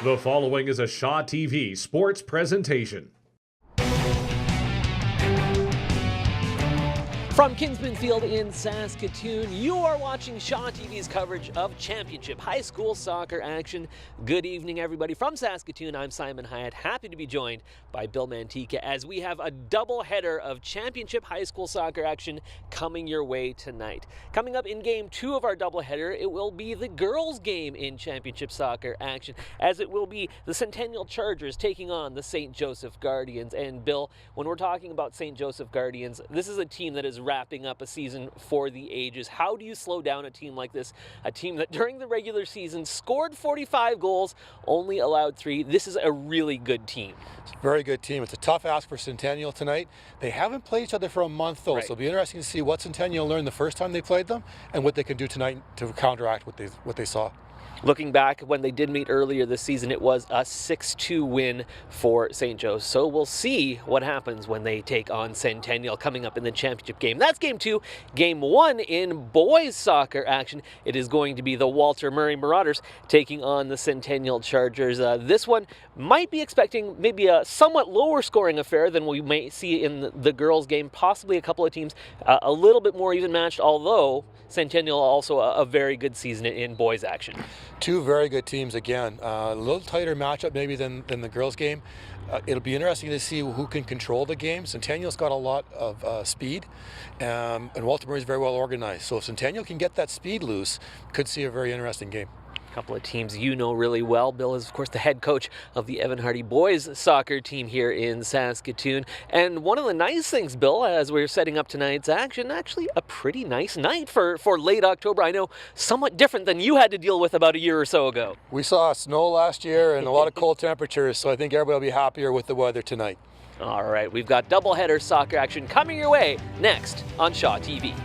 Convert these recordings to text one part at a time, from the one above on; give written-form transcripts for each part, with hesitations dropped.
The following is a Shaw TV sports presentation. From Kingsman Field in Saskatoon, you are watching Shaw TV's coverage of championship high school soccer action. Good evening, everybody. From Saskatoon, I'm Simon Hyatt. Happy to be joined by Bill Mantica as we have a double header of championship high school soccer action coming your way tonight. Coming up in game 2 of our double header, it will be the girls' game in championship soccer action, as it will be the Centennial Chargers taking on the St. Joseph Guardians. And Bill, when we're talking about St. Joseph Guardians, this is a team that is wrapping up a season for the ages. How do you slow down a team like this? A team that during the regular season scored 45 goals, only allowed 3. This is a really good team. It's a very good team. It's a tough ask for Centennial tonight. They haven't played each other for a month though, so it'll be interesting to see what Centennial learned the first time they played them and what they can do tonight to counteract what they saw. Looking back, when they did meet earlier this season, it was a 6-2 win for St. Joe's. So we'll see what happens when they take on Centennial coming up in the championship game. That's game 2. Game 1 in boys soccer action. It is going to be the Walter Murray Marauders taking on the Centennial Chargers. This one might be expecting maybe a somewhat lower scoring affair than we may see in the girls' game. Possibly a couple of teams a little bit more even matched, although Centennial also a very good season in boys action. Two very good teams again. A little tighter matchup maybe than the girls' game. It'll be interesting to see who can control the game. Centennial's got a lot of speed, and Walter Murray's very well organized. So if Centennial can get that speed loose, could see a very interesting game. Couple of teams you know really well. Bill is, of course, the head coach of the Evan Hardy boys soccer team here in Saskatoon. And one of the nice things, Bill, as we're setting up tonight's action, actually a pretty nice night for late October. I know somewhat different than you had to deal with about a year or so ago. We saw snow last year and a lot of cold temperatures, so I think everybody will be happier with the weather tonight. All right, we've got doubleheader soccer action coming your way next on Shaw TV.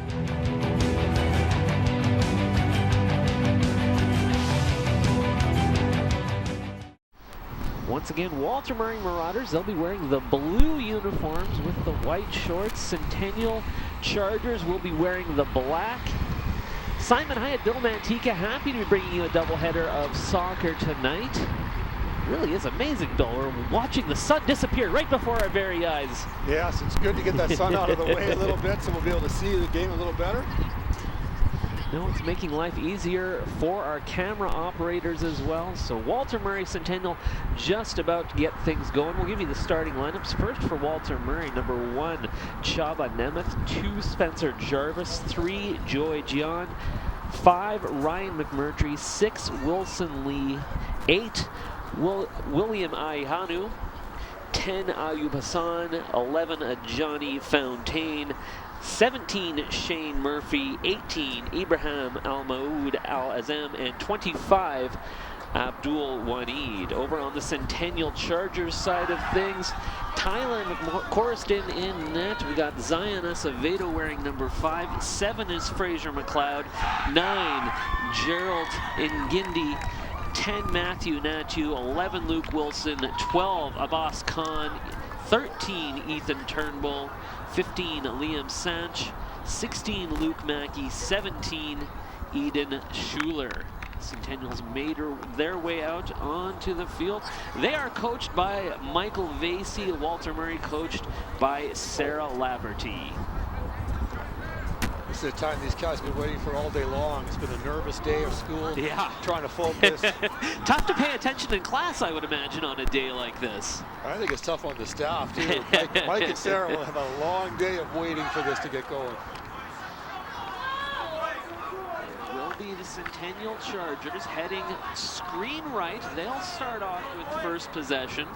Once again, Walter Murray Marauders, they'll be wearing the blue uniforms with the white shorts. Centennial Chargers will be wearing the black. Simon Hyatt, Bill Mantica, happy to be bringing you a doubleheader of soccer tonight. It really is amazing, Bill. We're watching the sun disappear right before our very eyes. Yes, it's good to get that sun out of the way a little bit so we'll be able to see the game a little better. No, it's making life easier for our camera operators as well. So Walter Murray Centennial just about to get things going. We'll give you the starting lineups. First for Walter Murray, number 1, Chaba Nemeth, 2, Spencer Jarvis, 3, Joy Gian, 5, Ryan McMurtry, 6, Wilson Lee, 8, William Aihanu, 10, Ayub Hassan, 11, Johnny Fontaine, 17, Shane Murphy, 18, Ibrahim Al-Maoud Al-Azam, and 25, Abdul Waneed. Over on the Centennial Chargers side of things, Tyler McCorriston in net. We got Zion Acevedo wearing number 5. 7 is Fraser McLeod. 9, Gerald Ngindi. 10, Matthew Natu. 11, Luke Wilson. 12, Abbas Khan. 13, Ethan Turnbull. 15, Liam Sanch. 16, Luke Mackey. 17, Eden Schuler. Centennials made their way out onto the field. They are coached by Michael Vasey. Walter Murray coached by Sarah Laverty. This is the time these guys have been waiting for all day long. It's been a nervous day of school. Yeah. Trying to focus. Tough to pay attention in class, I would imagine, on a day like this. I think it's tough on the staff, too. Mike and Sarah will have a long day of waiting for this to get going. It will be the Centennial Chargers heading screen right. They'll start off with first possession.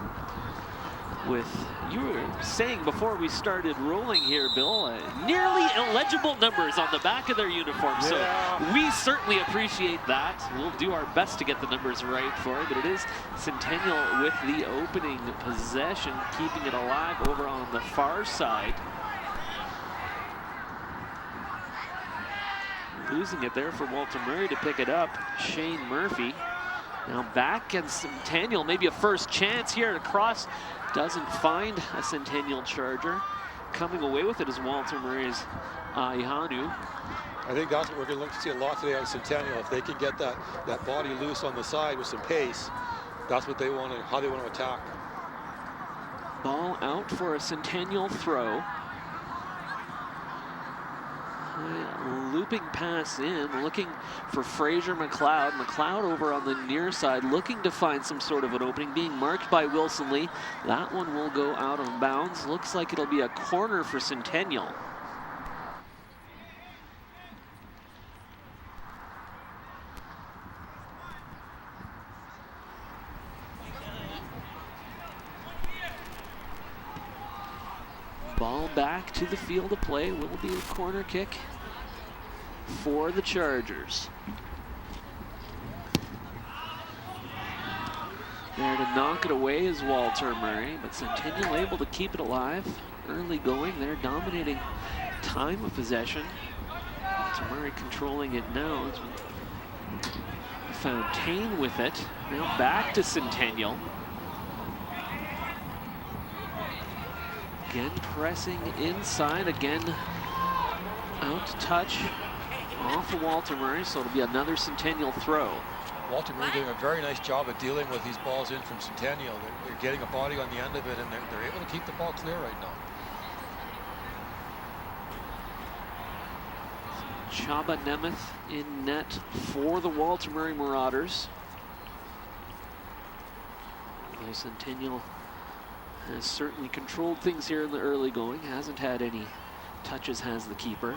With, you were saying before we started rolling here, Bill, nearly illegible numbers on the back of their uniform. Yeah. So we certainly appreciate that. We'll do our best to get the numbers right for it, but it is Centennial with the opening possession, keeping it alive over on the far side. Losing it there for Walter Murray to pick it up, Shane Murphy. Now back and Centennial, maybe a first chance here to cross. Doesn't find a Centennial Charger. Coming away with it is Walter Murray's Ihanu. I think that's what we're going to look to see a lot today on Centennial. If they can get that body loose on the side with some pace, That's what they want to, how they want to attack. Ball out for a Centennial throw. Looping pass in, looking for Fraser McLeod. McLeod over on the near side, looking to find some sort of an opening, being marked by Wilson Lee. That one will go out of bounds. Looks like it'll be a corner for Centennial. Ball back to the field of play. Will be a corner kick for the Chargers. There to knock it away is Walter Murray, but Centennial able to keep it alive. Early going, they're dominating time of possession. Walter Murray controlling it now. Fontaine with it. Now back to Centennial. Again pressing inside, again out to touch off of Walter Murray, so it'll be another Centennial throw. Walter Murray doing a very nice job of dealing with these balls in from Centennial. They're getting a body on the end of it, and they're able to keep the ball clear right now. Chaba Nemeth in net for the Walter Murray Marauders. Though Centennial has certainly controlled things here in the early going. Hasn't had any touches, has the keeper.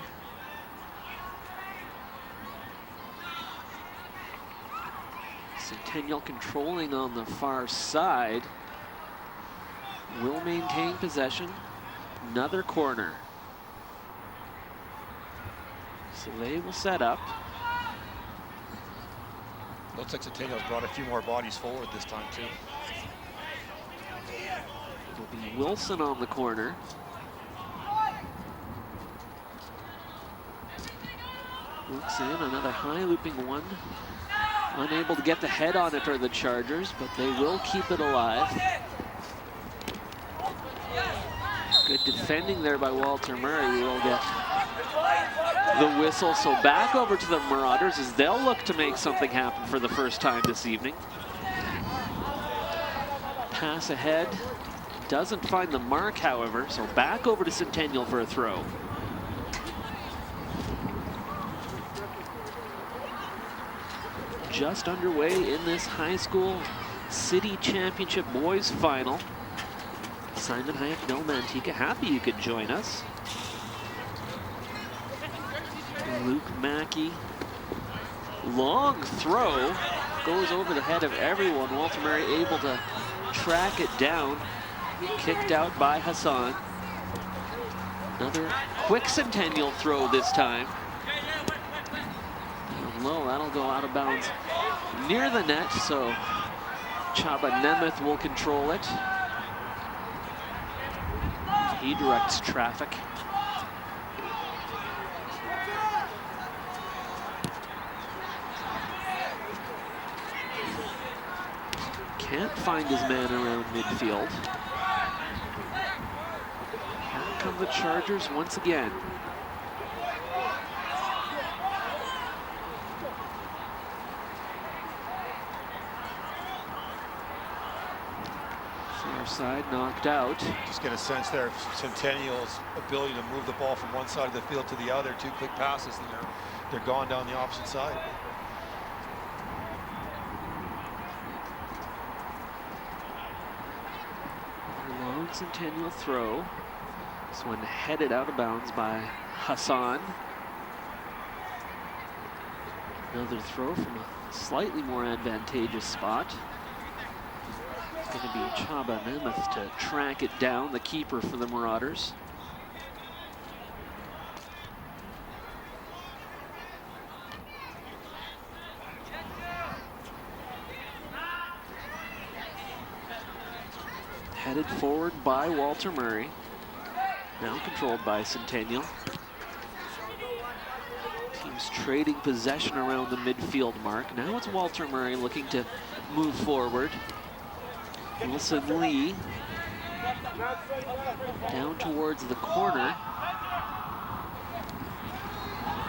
Centennial controlling on the far side. Will maintain possession. Another corner. So they will set up. Looks like Centennial's brought a few more bodies forward this time too. It'll be Wilson on the corner. Looks in, another high looping one. Unable to get the head on it are the Chargers, but they will keep it alive. Good defending there by Walter Murray. We will get the whistle. So back over to the Marauders as they'll look to make something happen for the first time this evening. Pass ahead. Doesn't find the mark, however, so back over to Centennial for a throw. Just underway in this high school city championship boys final. Simon Hayek, Bill Mantika, happy you could join us. Luke Mackey, long throw, goes over the head of everyone. Walter Murray able to track it down. Kicked out by Hassan. Another quick Centennial throw this time. Down low, that'll go out of bounds near the net, so Chaba Nemeth will control it. He directs traffic. Can't find his man around midfield. Here come the Chargers once again. Far side knocked out. Just get a sense there of Centennial's ability to move the ball from one side of the field to the other. Two quick passes and they're gone down the opposite side. Long Centennial throw. This one headed out of bounds by Hassan. Another throw from a slightly more advantageous spot. It's going to be Chaba Nemeth to track it down, the keeper for the Marauders. Headed forward by Walter Murray. Now controlled by Centennial. Teams trading possession around the midfield mark. Now it's Walter Murray looking to move forward. Wilson Lee down towards the corner.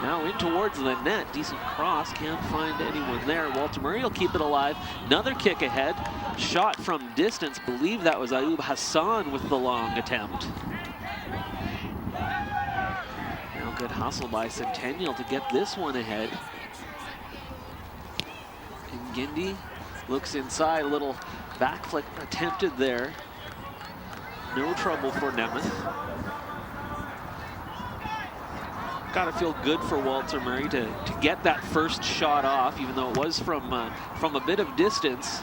Now in towards the net. Decent cross. Can't find anyone there. Walter Murray will keep it alive. Another kick ahead. Shot from distance. Believe that was Ayub Hassan with the long attempt. Now good hustle by Centennial to get this one ahead. And Gindi looks inside. A little back flick attempted there. No trouble for Nemeth. Gotta feel good for Walter Murray to get that first shot off, even though it was from a bit of distance.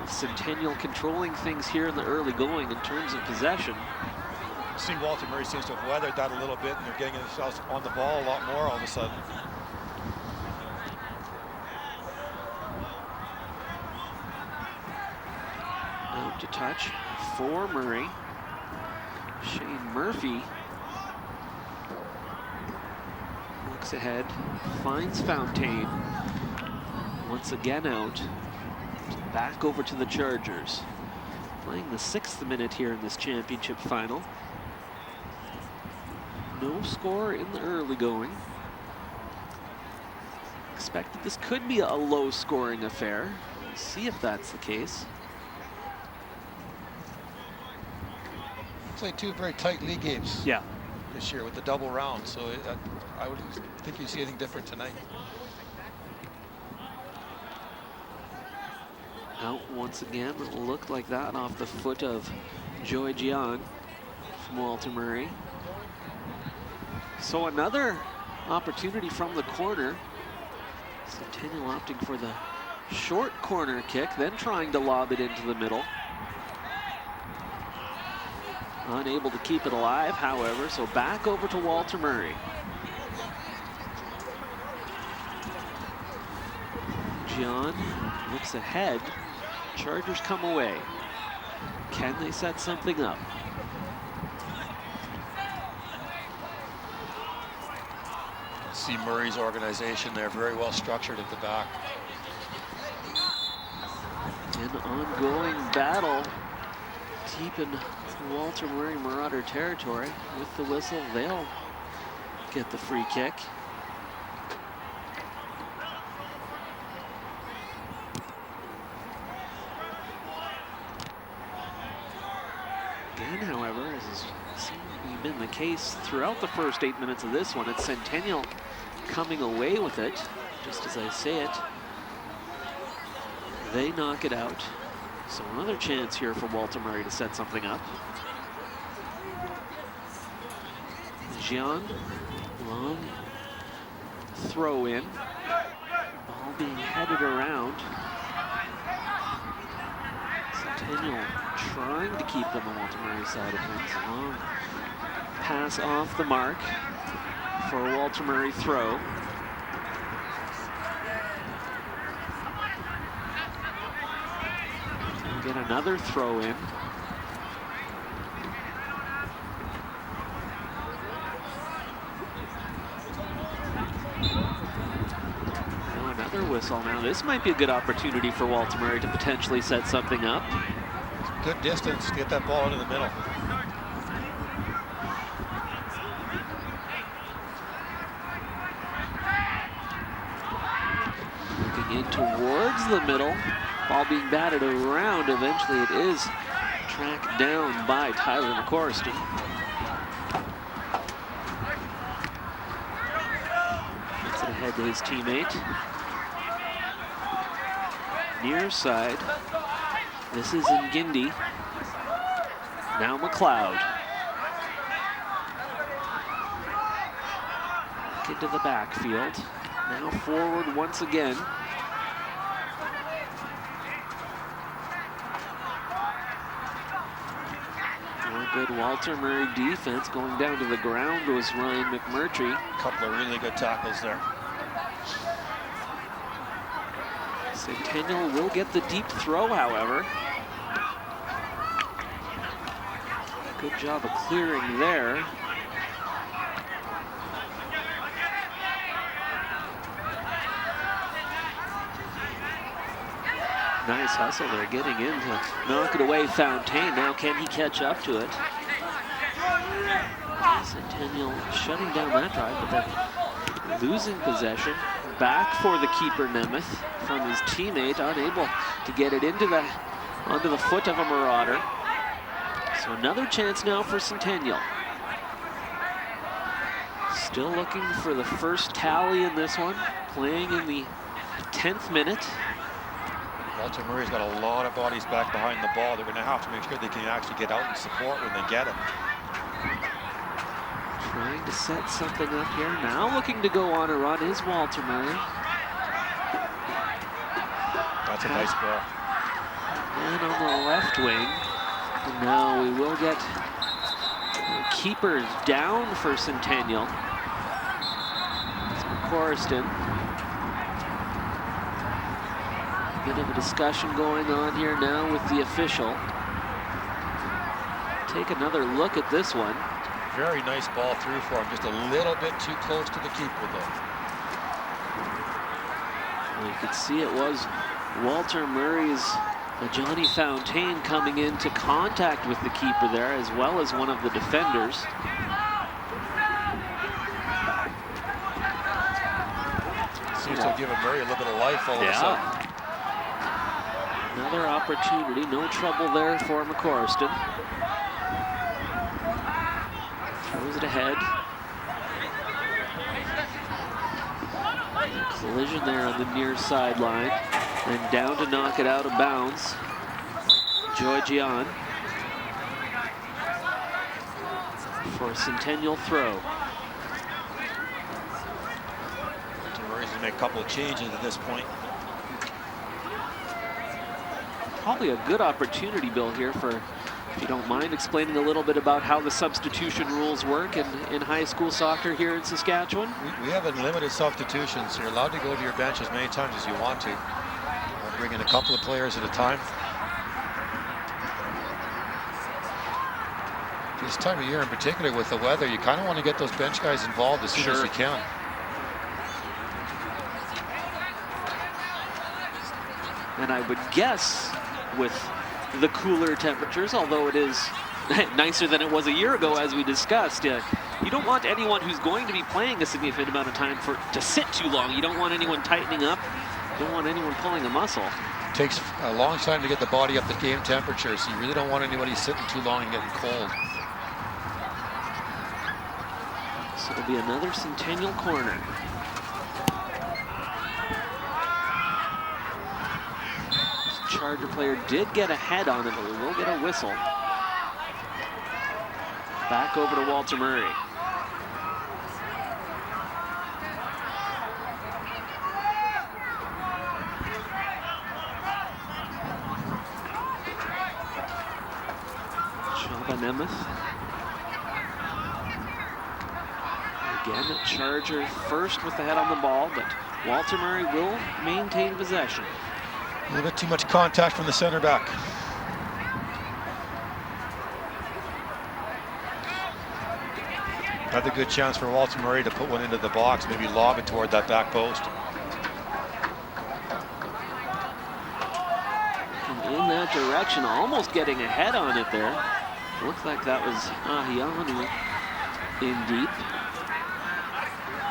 Centennial controlling things here in the early going in terms of possession. I see Walter Murray seems to have weathered that a little bit, and they're getting themselves on the ball a lot more all of a sudden. Out to touch for Murray. Shane Murphy looks ahead, finds Fontaine. Once again out. Back over to the Chargers. Playing the 6th minute here in this championship final. No score in the early going. Expected this could be a low scoring affair. We'll see if that's the case. Played 2 very tight league games this year with the double round, so I would think you see anything different tonight. Out once again, it looked like that off the foot of Joy Gian from Walter Murray. So another opportunity from the corner. Centennial opting for the short corner kick, then trying to lob it into the middle. Unable to keep it alive, however, so back over to Walter Murray. Gian looks ahead. Chargers come away. Can they set something up? See Murray's organization there, very well structured at the back. An ongoing battle deep in Walter Murray Marauder territory. With the whistle, they'll get the free kick. Again, however, as has seemingly been the case throughout the first 8 minutes of this one, it's Centennial coming away with it, just as I say it. They knock it out. So another chance here for Walter Murray to set something up. Gian, long throw in. Ball being headed around. Centennial trying to keep them on Walter Murray's side of things. Long pass off the mark for a Walter Murray throw. Get another throw in. Now another whistle. Now this might be a good opportunity for Walter Murray to potentially set something up. Good distance to get that ball into the middle. Looking in towards the middle. Ball being batted around. Eventually it is tracked down by Tyler McCorriston. Gets it ahead to his teammate. Near side. This is Ngindi. Now McLeod. Back into the backfield. Now forward once again. Good Walter Murray defense. Going down to the ground was Ryan McMurtry. A couple of really good tackles there. Centennial will get the deep throw, however. Good job of clearing there. Nice hustle there, getting in to knock it away. Fontaine, now can he catch up to it? Centennial shutting down that drive, but then Losing possession. Back for the keeper, Nemeth, from his teammate, unable to get it onto the foot of a Marauder. So another chance now for Centennial. Still looking for the first tally in this one, playing in the 10th minute. Walter Murray's got a lot of bodies back behind the ball. They're going to have to make sure they can actually get out and support when they get it. Trying to set something up here. Now looking to go on a run is Walter Murray. That's a nice ball. And on the left wing. And now we will get keepers down for Centennial. It's McCorriston. Bit of a discussion going on here now with the official. Take another look at this one. Very nice ball through for him. Just a little bit too close to the keeper, though. Well, you could see it was Walter Murray's Johnny Fountain coming into contact with the keeper there, as well as one of the defenders. Seems to have given Murray a little bit of life all of a sudden. Another opportunity, no trouble there for McCorriston. Throws it ahead. Collision there on the near sideline. And down to knock it out of bounds. Georgian for a Centennial throw. Murray's going to make a couple of changes at this point. Probably a good opportunity, Bill, here for, if you don't mind, explaining a little bit about how the substitution rules work in high school soccer here in Saskatchewan. We have unlimited substitutions. You're allowed to go to your bench as many times as you want to. We'll bring in a couple of players at a time. This time of year in particular with the weather, you kind of want to get those bench guys involved as soon as you can. And I would guess with the cooler temperatures, although it is nicer than it was a year ago, as we discussed, you don't want anyone who's going to be playing a significant amount of time to sit too long. You don't want anyone tightening up. You don't want anyone pulling a muscle. It takes a long time to get the body up to game temperature, so you really don't want anybody sitting too long and getting cold. So it'll be another Centennial corner. Charger player did get a head on it, but we will get a whistle. Back over to Walter Murray. Chaba Nemeth. Again, Charger first with the head on the ball, but Walter Murray will maintain possession. A little bit too much contact from the center back. Another good chance for Walter Murray to put one into the box, maybe lob it toward that back post. And in that direction, almost getting a head on it there. Looked like that was Ahianu in deep.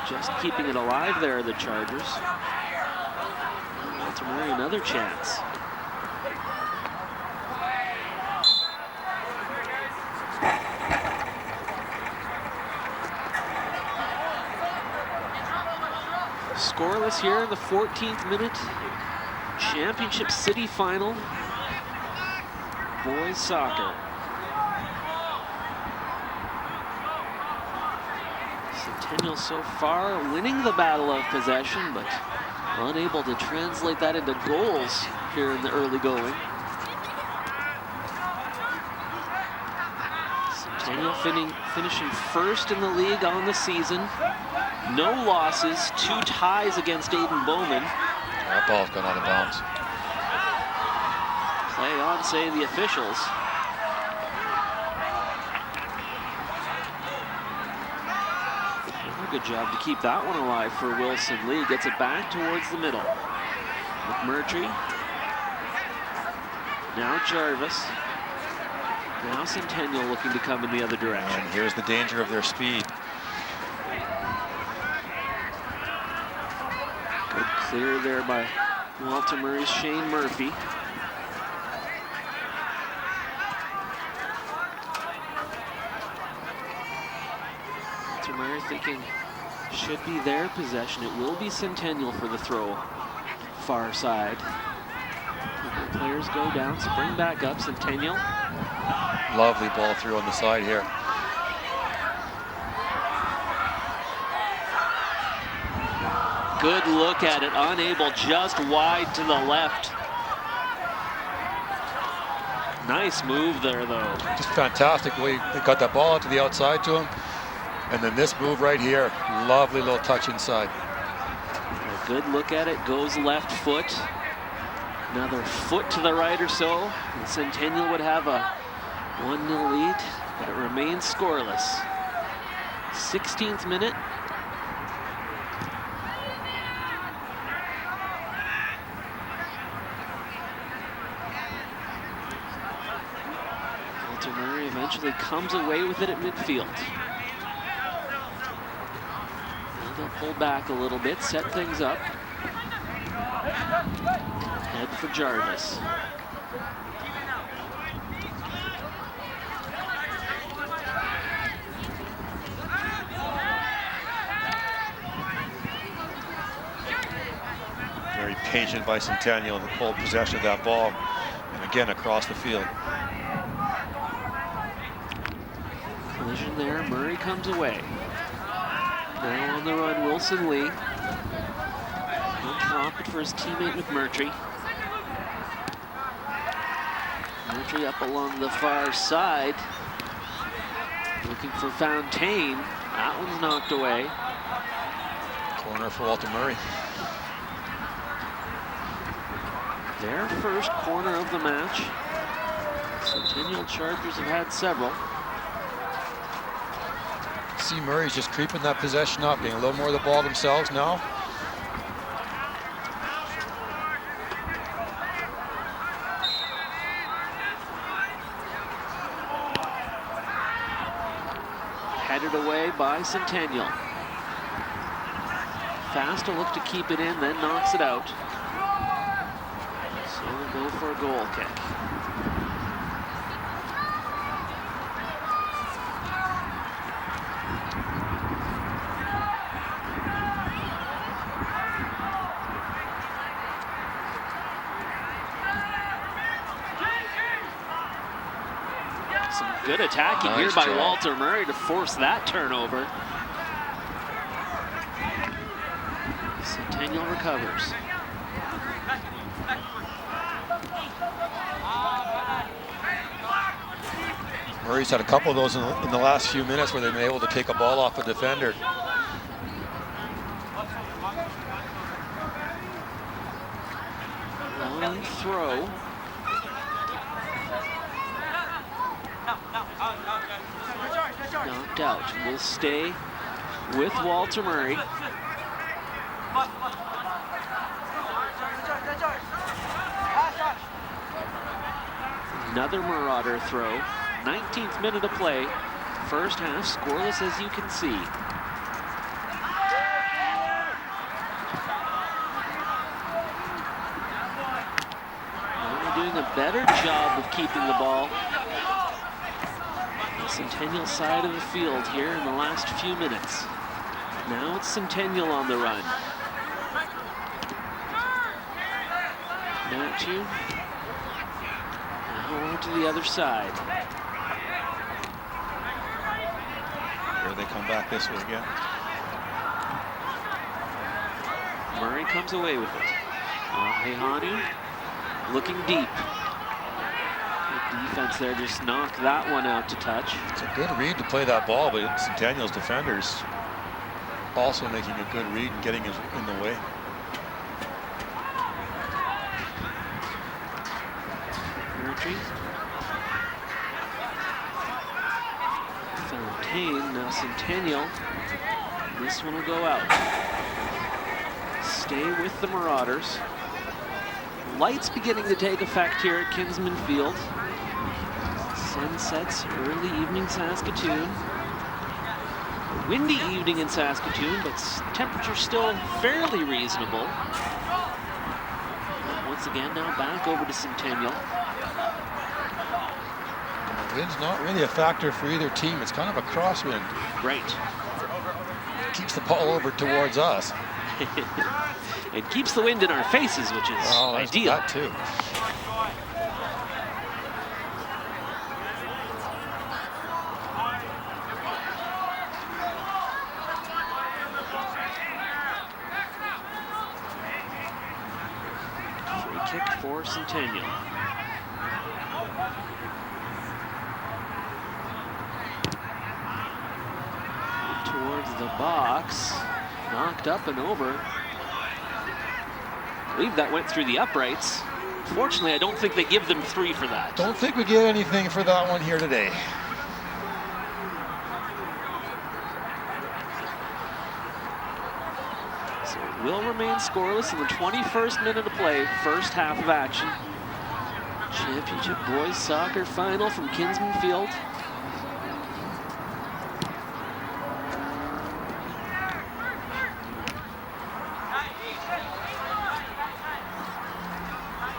Just keeping it alive there are the Chargers. Walter Murray, another chance. Scoreless here in the 14th minute. Championship City final. Boys soccer. Centennial so far winning the battle of possession, but unable to translate that into goals here in the early going. Centennial finishing first in the league on the season. No losses, 2 ties against Aiden Bowman. That ball's gone out of bounds. Play on, say the officials. Good job to keep that one alive for Wilson Lee. Gets it back towards the middle. McMurtry. Now Jarvis. Now Centennial looking to come in the other direction. And here's the danger of their speed. Clear there by Walter Murray's Shane Murphy. Walter Murray thinking should be their possession. It will be Centennial for the throw. Far side. The players go down, spring back up. Centennial. Lovely ball through on the side here. Good look at it, unable, just wide to the left. Nice move there, though. Just fantastic way they got that ball out to the outside to him. And then this move right here, lovely little touch inside. A good look at it, goes left foot. Another foot to the right or so. And Centennial would have a 1-0 lead, but it remains scoreless. 16th minute. Walter Murray eventually comes away with it at midfield. Now they'll pull back a little bit, set things up. Head for Jarvis. Very patient by Centennial to hold possession of that ball. And again, across the field. Collision there, Murray comes away. Now on the run, Wilson Lee. He'll drop it for his teammate McMurtry. McMurtry up along the far side. Looking for Fontaine. That one's knocked away. Corner for Walter Murray. Their first corner of the match. Centennial Chargers have had several. See Murray's just creeping that possession up, getting a little more of the ball themselves now. Headed away by Centennial. Fast to look to keep it in, then knocks it out. So we'll go for a goal kick. Some good attacking here by Walter Murray to force that turnover. Centennial recovers. Murray's had a couple of those in the last few minutes where they've been able to take a ball off a defender. Long throw. Knocked out. Will stay with Walter Murray. Another Marauder throw. 19th minute of play. First half scoreless, as you can see. They're doing a better job of keeping the ball. The Centennial side of the field here in the last few minutes. Now it's Centennial on the run. Now over to the other side. Here they come back this way again. Murray comes away with it. Hehanu looking deep. Good defense there, just knocked that one out to touch. It's a good read to play that ball, but Centennial's defenders also making a good read and getting in the way. Fontaine, now Centennial. This one will go out. Stay with the Marauders. Lights beginning to take effect here at Kinsman Field. Sun sets early evening Saskatoon. Windy evening in Saskatoon, but temperature still fairly reasonable. Once again, now back over to Centennial. The wind's not really a factor for either team. It's kind of a crosswind. Right. Keeps the ball over towards us. It keeps the wind in our faces, which is ideal. That too. Free kick for Centennial. Towards the box, knocked up and over. I believe that went through the uprights. Fortunately, I don't think they give them 3 for that. Don't think we get anything for that one here today. So it will remain scoreless in the 21st minute of play, first half of action. Championship boys soccer final from Kinsman Field.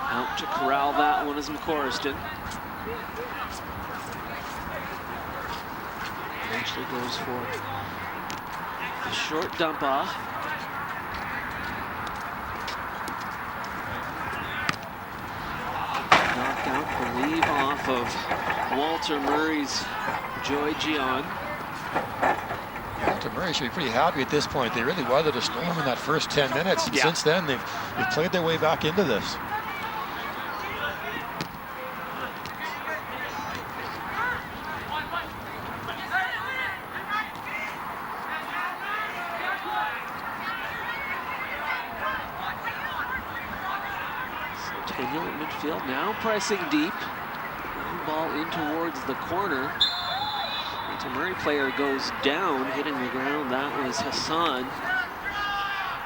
Out to corral that one is McCorriston. Eventually goes for a short dump off. Knocked out, believe, off of Walter Murray's Joy Gian. Walter Murray should be pretty happy at this point. They really weathered a storm in that first 10 minutes. And since then, they've played their way back into this. Centennial in midfield, now pressing deep. Ball in towards the corner. The Murray player goes down, hitting the ground. That was Hassan.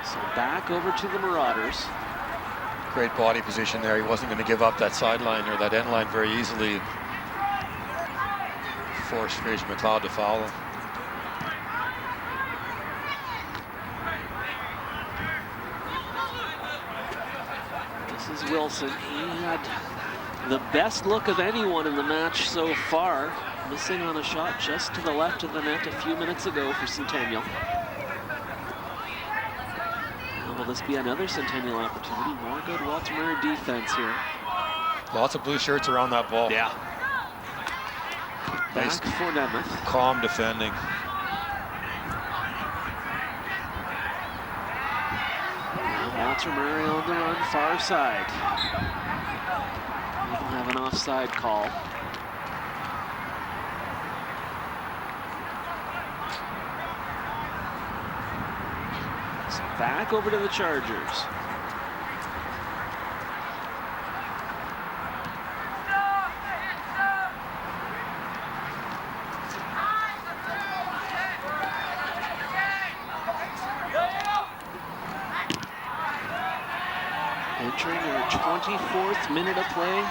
So back over to the Marauders. Great body position there. He wasn't going to give up that sideline or that end line very easily. Forced Fraser McLeod to foul him. This is Wilson. He had the best look of anyone in the match so far. Missing on a shot just to the left of the net a few minutes ago for Centennial. Will this be another Centennial opportunity? More good Walter Murray defense here. Lots of blue shirts around that ball. Yeah. Nice, back for Nemeth. calm defending. Now Walter Murray on the run, far side. We don't have an offside call. So back over to the Chargers. Entering our 24th minute of play.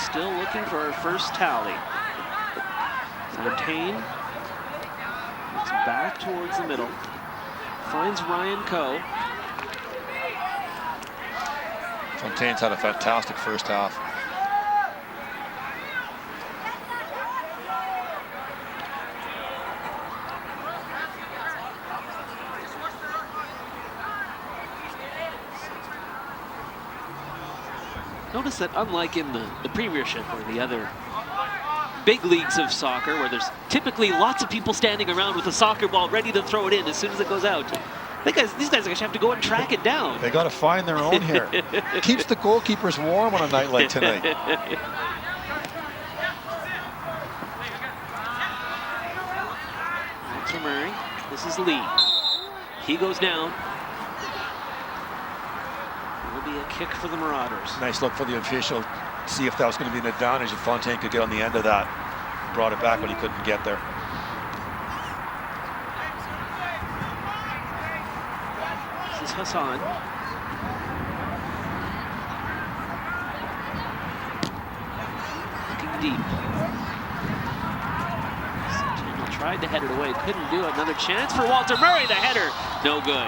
Still looking for our first tally. Fontaine. It's back towards the middle. Finds Ryan Coe. Fontaine's had a fantastic first half. Notice that unlike in the Premiership or the other big leagues of soccer, where there's typically lots of people standing around with a soccer ball ready to throw it in as soon as it goes out, these guys actually have to go and track it down. They got to find their own here. Keeps the goalkeepers warm on a night like tonight. Walter Murray. This is Lee. He goes down. Will be a kick for the Marauders. Nice look for the official. See if that was going to be an advantage if Fontaine could get on the end of that. Brought it back when he couldn't get there. This is Hassan. Looking deep. Centennial tried to head it away, couldn't do it. Another chance for Walter Murray, the header, no good.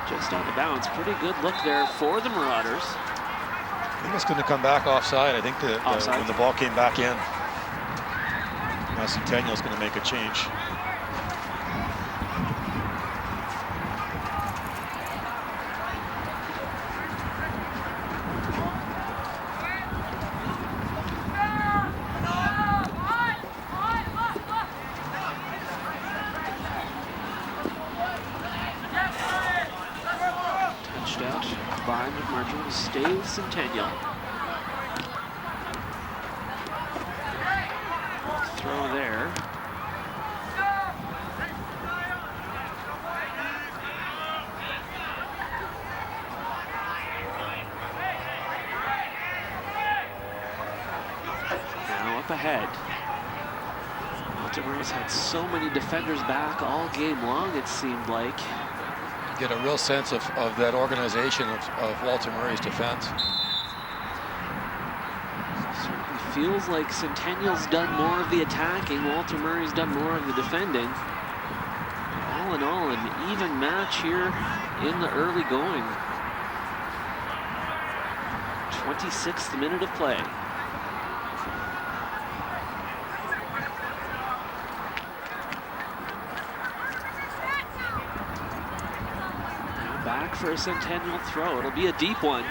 Just on the bounce, pretty good look there for the Marauders. I think it's going to come back offside. I think when the ball came back in, now Centennial's going to make a change. By McMurtry to stay with Centennial. Throw there. Now up ahead. Walter Murray's had so many defenders back all game long, it seemed like. Get a real sense of that organization of Walter Murray's defense. Certainly feels like Centennial's done more of the attacking. Walter Murray's done more of the defending. All in all, an even match here in the early going. 26th minute of play. Back for a Centennial throw. It'll be a deep one.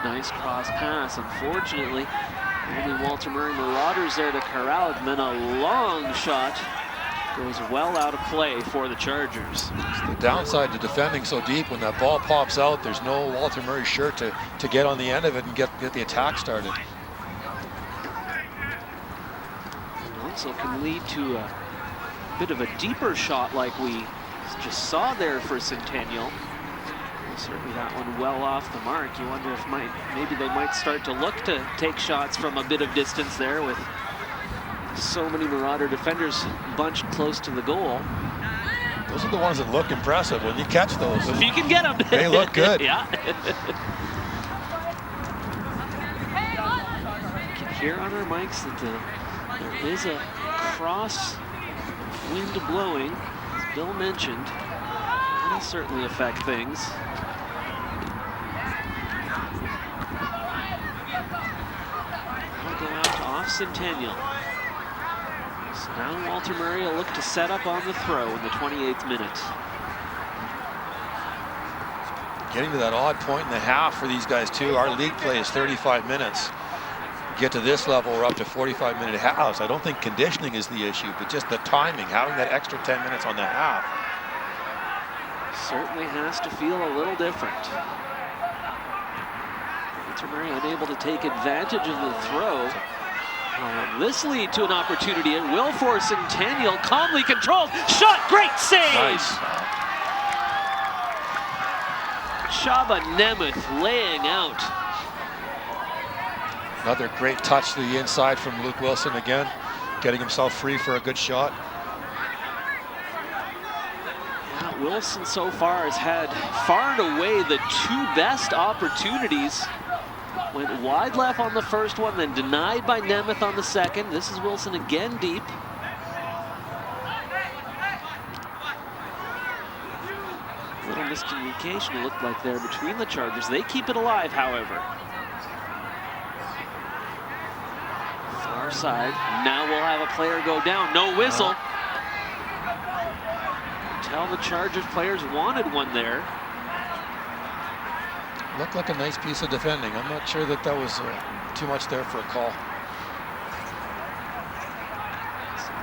Nice cross pass. Unfortunately, only Walter Murray Marauders there to corral it. And then a long shot goes well out of play for the Chargers. It's the downside to defending so deep. When that ball pops out, there's no Walter Murray shirt to get on the end of it and get the attack started. And also can lead to a bit of a deeper shot like we just saw there for Centennial. Certainly that one well off the mark. You wonder if maybe they might start to look to take shots from a bit of distance there with so many Marauder defenders bunched close to the goal. Those are the ones that look impressive when you catch those. If you can get them. They look good. Yeah. You can hear on our mics that there is a cross wind blowing, as Bill mentioned. That'll certainly affect things. That'll go out off Centennial. So now Walter Murray will look to set up on the throw in the 28th minute. Getting to that odd point in the half for these guys too. Our league play is 35 minutes. Get to this level, we're up to 45-minute halves. I don't think conditioning is the issue, but just the timing, having that extra 10 minutes on the half. Certainly has to feel a little different. Walter Murray unable to take advantage of the throw. This lead to an opportunity. It will for Centennial. Calmly controlled. Shot. Great save. Nice. Shaba Nemeth laying out. Another great touch to the inside from Luke Wilson again, getting himself free for a good shot. Yeah, Wilson so far has had far and away the two best opportunities. Went wide left on the first one, then denied by Nemeth on the second. This is Wilson again deep. Little miscommunication it looked like there between the Chargers. They keep it alive, however. Far side. Now we'll have a player go down. No whistle. Tell the Chargers players wanted one there. Looked like a nice piece of defending. I'm not sure that was too much there for a call.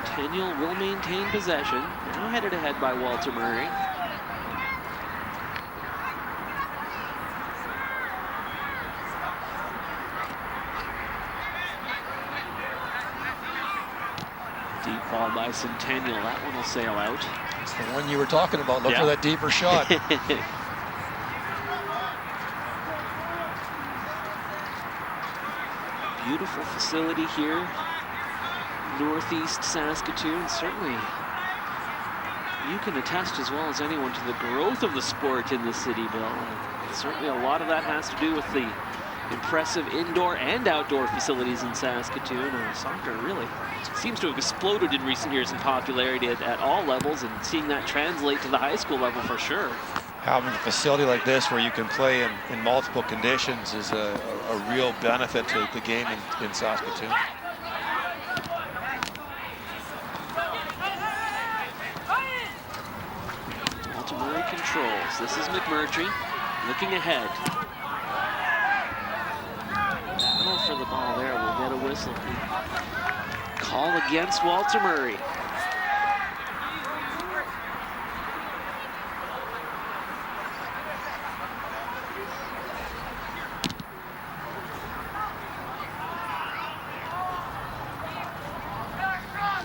Centennial will maintain possession. Now headed ahead by Walter Murray. Deep ball by Centennial. That one will sail out. It's the one you were talking about. Look for that deeper shot. Beautiful facility here, northeast Saskatoon. Certainly, you can attest as well as anyone to the growth of the sport in the city, Bill. And certainly a lot of that has to do with the impressive indoor and outdoor facilities in Saskatoon. Soccer really seems to have exploded in recent years in popularity at all levels, and seeing that translate to the high school level for sure. Having a facility like this where you can play in multiple conditions is a real benefit to the game in Saskatoon. Murray controls. This is McMurtry looking ahead. Battle for the ball there. We'll get a whistle. Call against Walter Murray.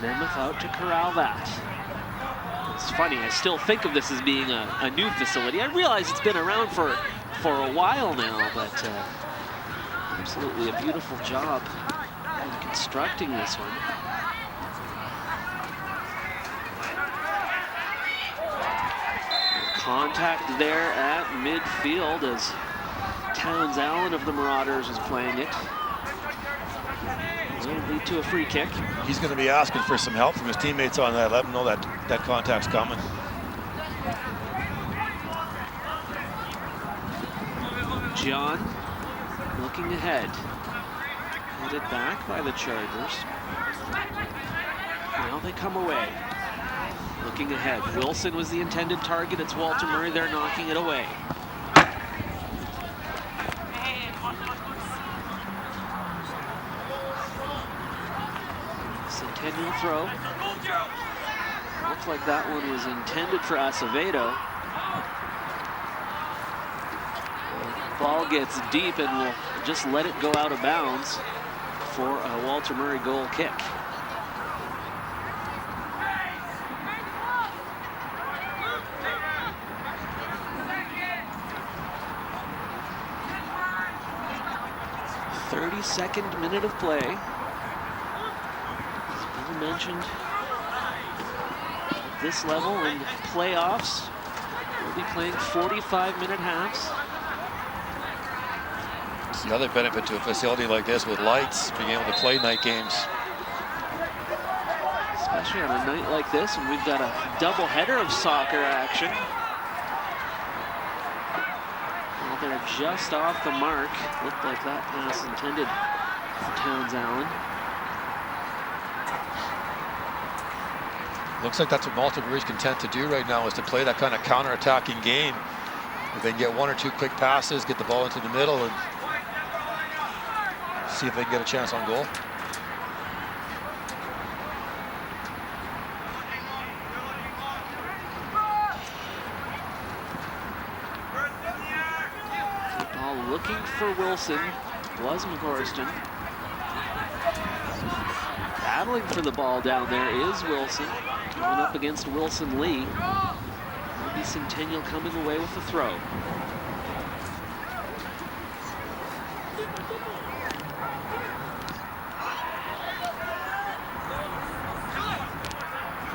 Nemeth out to corral that. It's funny, I still think of this as being a new facility. I realize it's been around for a while now, but absolutely a beautiful job in constructing this one. Contact there at midfield as Towns Allen of the Marauders is playing it. Will lead to a free kick. He's going to be asking for some help from his teammates on that. Let him know that contact's coming. John looking ahead. Headed back by the Chargers. Now they come away. Looking ahead. Wilson was the intended target. It's Walter Murray. They're knocking it away. Centennial throw. Looks like that one was intended for Acevedo. Ball gets deep and will just let it go out of bounds for a Walter Murray goal kick. Second minute of play. As Bill mentioned, at this level in the playoffs, we'll be playing 45-minute halves. It's the other benefit to a facility like this with lights, being able to play night games. Especially on a night like this when we've got a double header of soccer action. They're just off the mark. Looked like that pass intended for Towns Allen. Looks like that's what Walter Murray's content to do right now, is to play that kind of counter-attacking game. If they can get one or two quick passes, get the ball into the middle, and see if they can get a chance on goal. Looking for Wilson, was McCorriston. Battling for the ball down there is Wilson. Going up against Wilson Lee. Maybe Centennial coming away with the throw.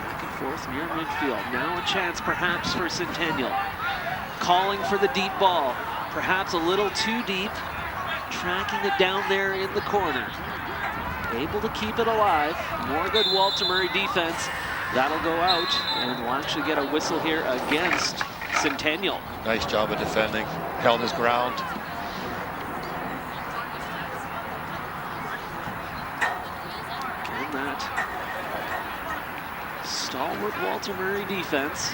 Back and forth near midfield. Now a chance perhaps for Centennial. Calling for the deep ball. Perhaps a little too deep, tracking it down there in the corner. Able to keep it alive. More good Walter Murray defense. That'll go out, and we'll actually get a whistle here against Centennial. Nice job of defending, held his ground. Again, that stalwart Walter Murray defense.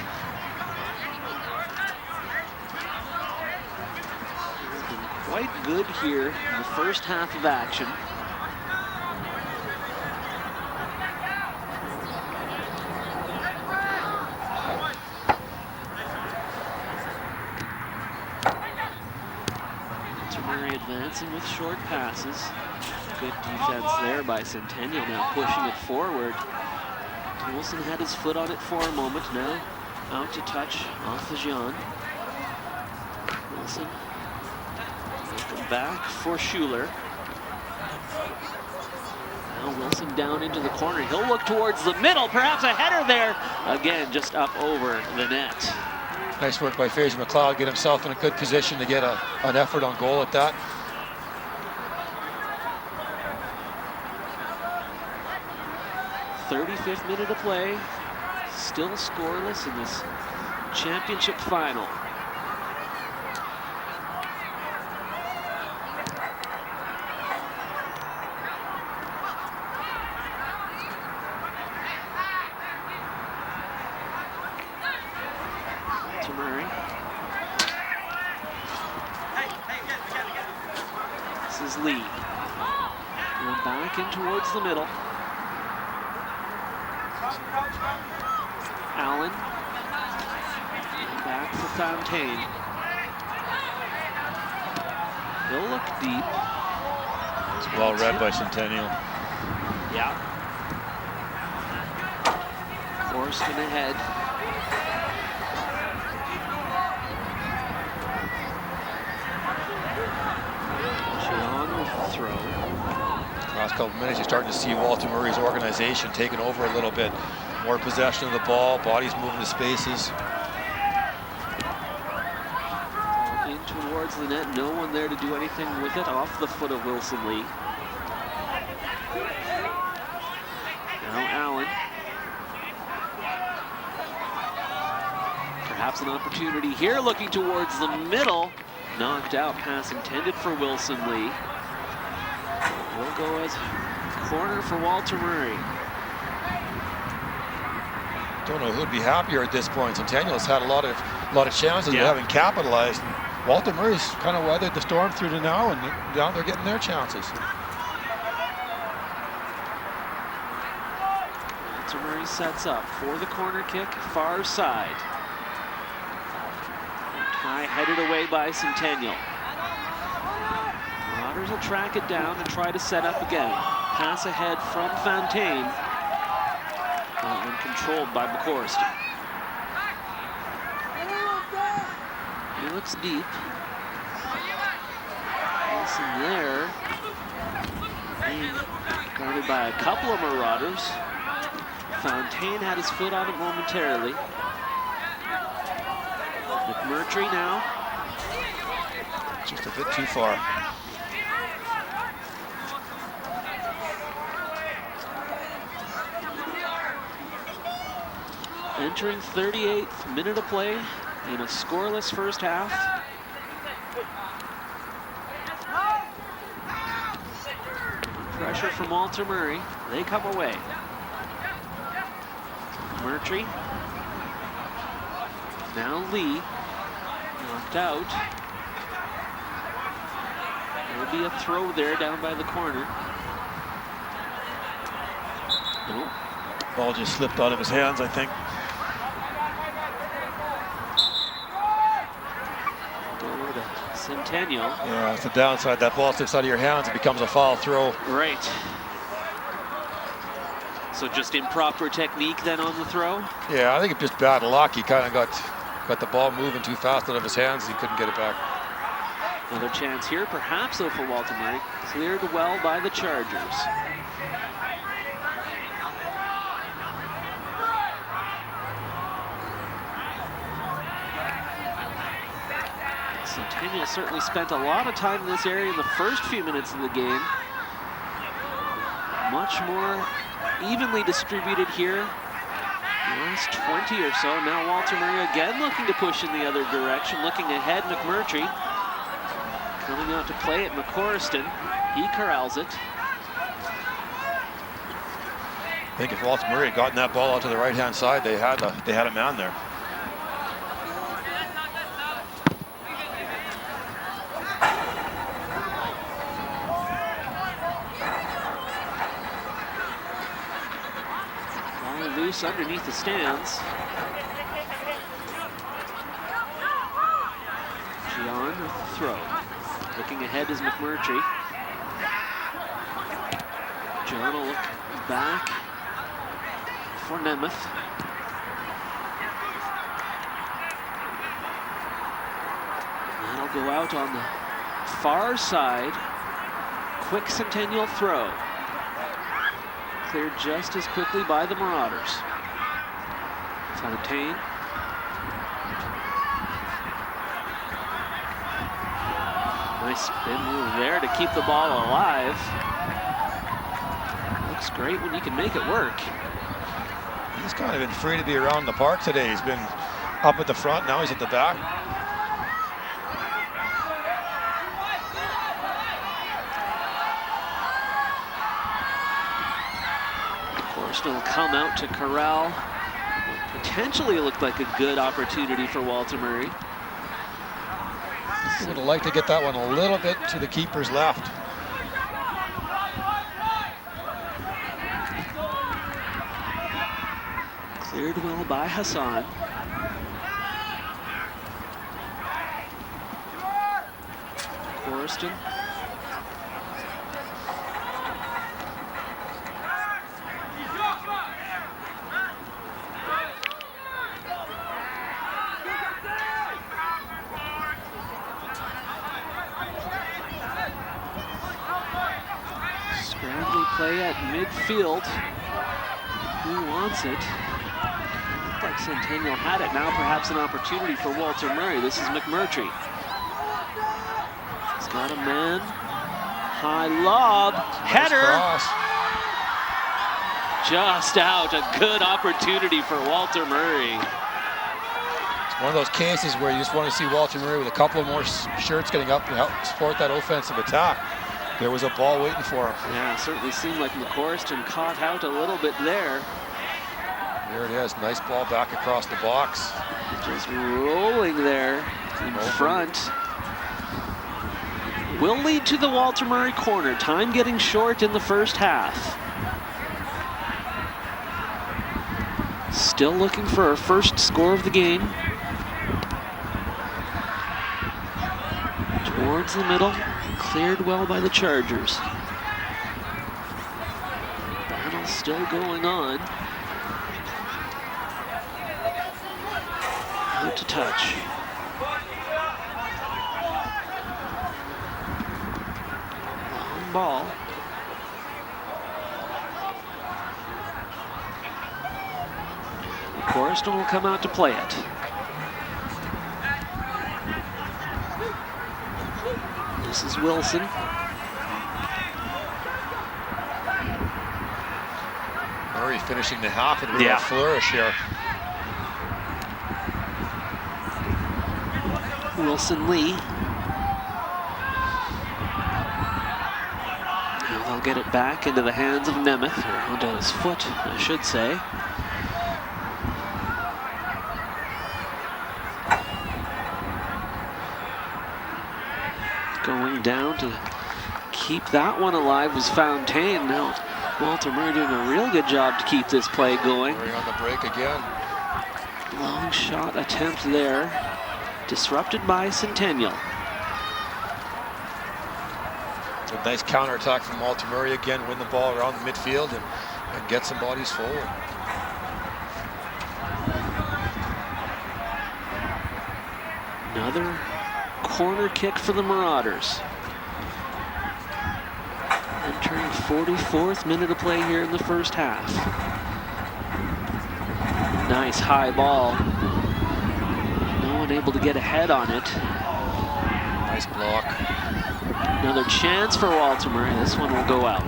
Quite good here in the first half of action. Murray advancing with short passes. Good defense there by Centennial, now pushing it forward. Wilson had his foot on it for a moment, now out to touch off the Jean. Wilson back for Schuler. Now Wilson down into the corner. He'll look towards the middle. Perhaps a header there. Again, just up over the net. Nice work by Fraser McLeod. Get himself in a good position to get an effort on goal at that. 35th minute of play. Still scoreless in this championship final. To Murray. This is Lee. And back in towards the middle. Allen. And back for Fontaine. He'll look deep. It's well read by Centennial. Yeah. Forston ahead. John with the throw. Last couple minutes, you're starting to see Walter Murray's organization taking over a little bit. More possession of the ball, bodies moving to spaces. In towards the net, no one there to do anything with it. Off the foot of Wilson Lee. Now Allen. Perhaps an opportunity here, looking towards the middle. Knocked out, pass intended for Wilson Lee. Will go as corner for Walter Murray. Don't know who'd be happier at this point. Centennial's had a lot of chances, Yeah. They haven't capitalized. Walter Murray's kind of weathered the storm through to now, and now they're getting their chances. Walter Murray sets up for the corner kick, far side. High headed away by Centennial. Marauders will track it down and try to set up again. Pass ahead from Fontaine. That one controlled by McCorst. He looks deep. Wilson there. Guarded by a couple of Marauders. Fontaine had his foot on it momentarily. McMurtry now. Just a bit too far. Entering 38th minute of play in a scoreless first half. Pressure from Walter Murray. They come away. Murtry. Now Lee. Knocked out. There'll be a throw there down by the corner. Nope. Ball just slipped out of his hands, I think. Over to Centennial. Yeah, it's the downside. That ball slips out of your hands, it becomes a foul throw. Right. So just improper technique then on the throw? Yeah, I think it's just bad luck. He kind of got the ball moving too fast out of his hands. He couldn't get it back. Another chance here, perhaps though for Walter Murray. Cleared well by the Chargers. Centennial certainly spent a lot of time in this area in the first few minutes of the game. Much more evenly distributed here. The last 20 or so. Now Walter Murray again looking to push in the other direction. Looking ahead, McMurtry. Coming out to play it, McCorriston. He corrals it. I think if Walter Murray had gotten that ball out to the right-hand side, they had a man there. Ball loose underneath the stands. Gian with the throw. Looking ahead is McMurtry. John will look back for Nemeth. That'll go out on the far side. Quick Centennial throw. Cleared just as quickly by the Marauders. Fontaine. Nice spin move there to keep the ball alive. Looks great when you can make it work. He's kind of been free to be around the park today. He's been up at the front, now he's at the back. Will come out to corral what potentially looked like a good opportunity for Walter Murray. Would have liked to get that one a little bit to the keeper's left. Cleared well by Hassan. Corriston. Play at midfield. Who wants it? Looked like Centennial had it. Now perhaps an opportunity for Walter Murray. This is McMurtry. He's got a man. High lob. Header. Cross. Just out. A good opportunity for Walter Murray. It's one of those cases where you just want to see Walter Murray with a couple of more shirts getting up and help support that offensive attack. There was a ball waiting for him. Yeah, it certainly seemed like McCorriston caught out a little bit there. There it is. Nice ball back across the box. Just rolling there in front. Will lead to the Walter Murray corner. Time getting short in the first half. Still looking for our first score of the game. Towards the middle. Cleared well by the Chargers. Battle still going on. Out to touch. Long ball. Corriston will come out to play it. This is Wilson. Murray finishing the half with a real flourish here. Wilson Lee. Now they'll get it back into the hands of Nemeth, or onto his foot, I should say. Going down to keep that one alive was Fontaine. Now Walter Murray doing a real good job to keep this play going. Murray on the break again. Long shot attempt there. Disrupted by Centennial. A nice counterattack from Walter Murray again. Win the ball around the midfield and get some bodies forward. Another corner kick for the Marauders. Entering 44th minute of play here in the first half. Nice high ball. No one able to get ahead on it. Nice block. Another chance for Walter Murray. This one will go out.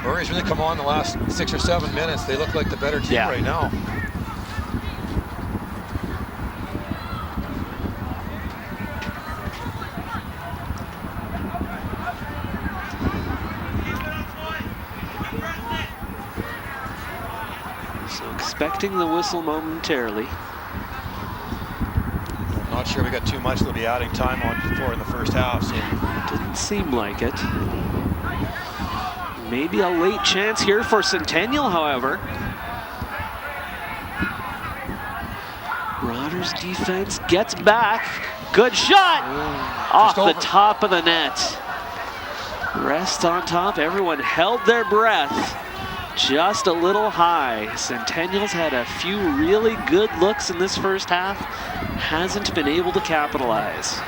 Murray's really come on the last 6 or 7 minutes. They look like the better team right now. Expecting the whistle momentarily. I'm not sure we got too much they'll be adding time on for in the first half. So. Didn't seem like it. Maybe a late chance here for Centennial, however. Marauders defense gets back. Good shot! Off the top of the net. Rest on top. Everyone held their breath. Just a little high. Centennial's had a few really good looks in this first half. Hasn't been able to capitalize.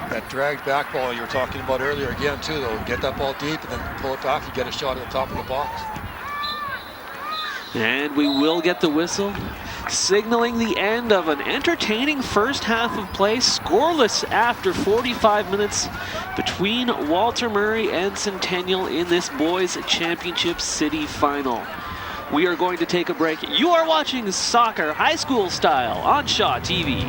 That dragged back ball you were talking about earlier again too, though. Get that ball deep and then pull it back, you get a shot at the top of the box. And we will get the whistle, signaling the end of an entertaining first half of play, scoreless after 45 minutes between Walter Murray and Centennial in this boys championship city final. We are going to take a break. You are watching soccer high school style on Shaw TV.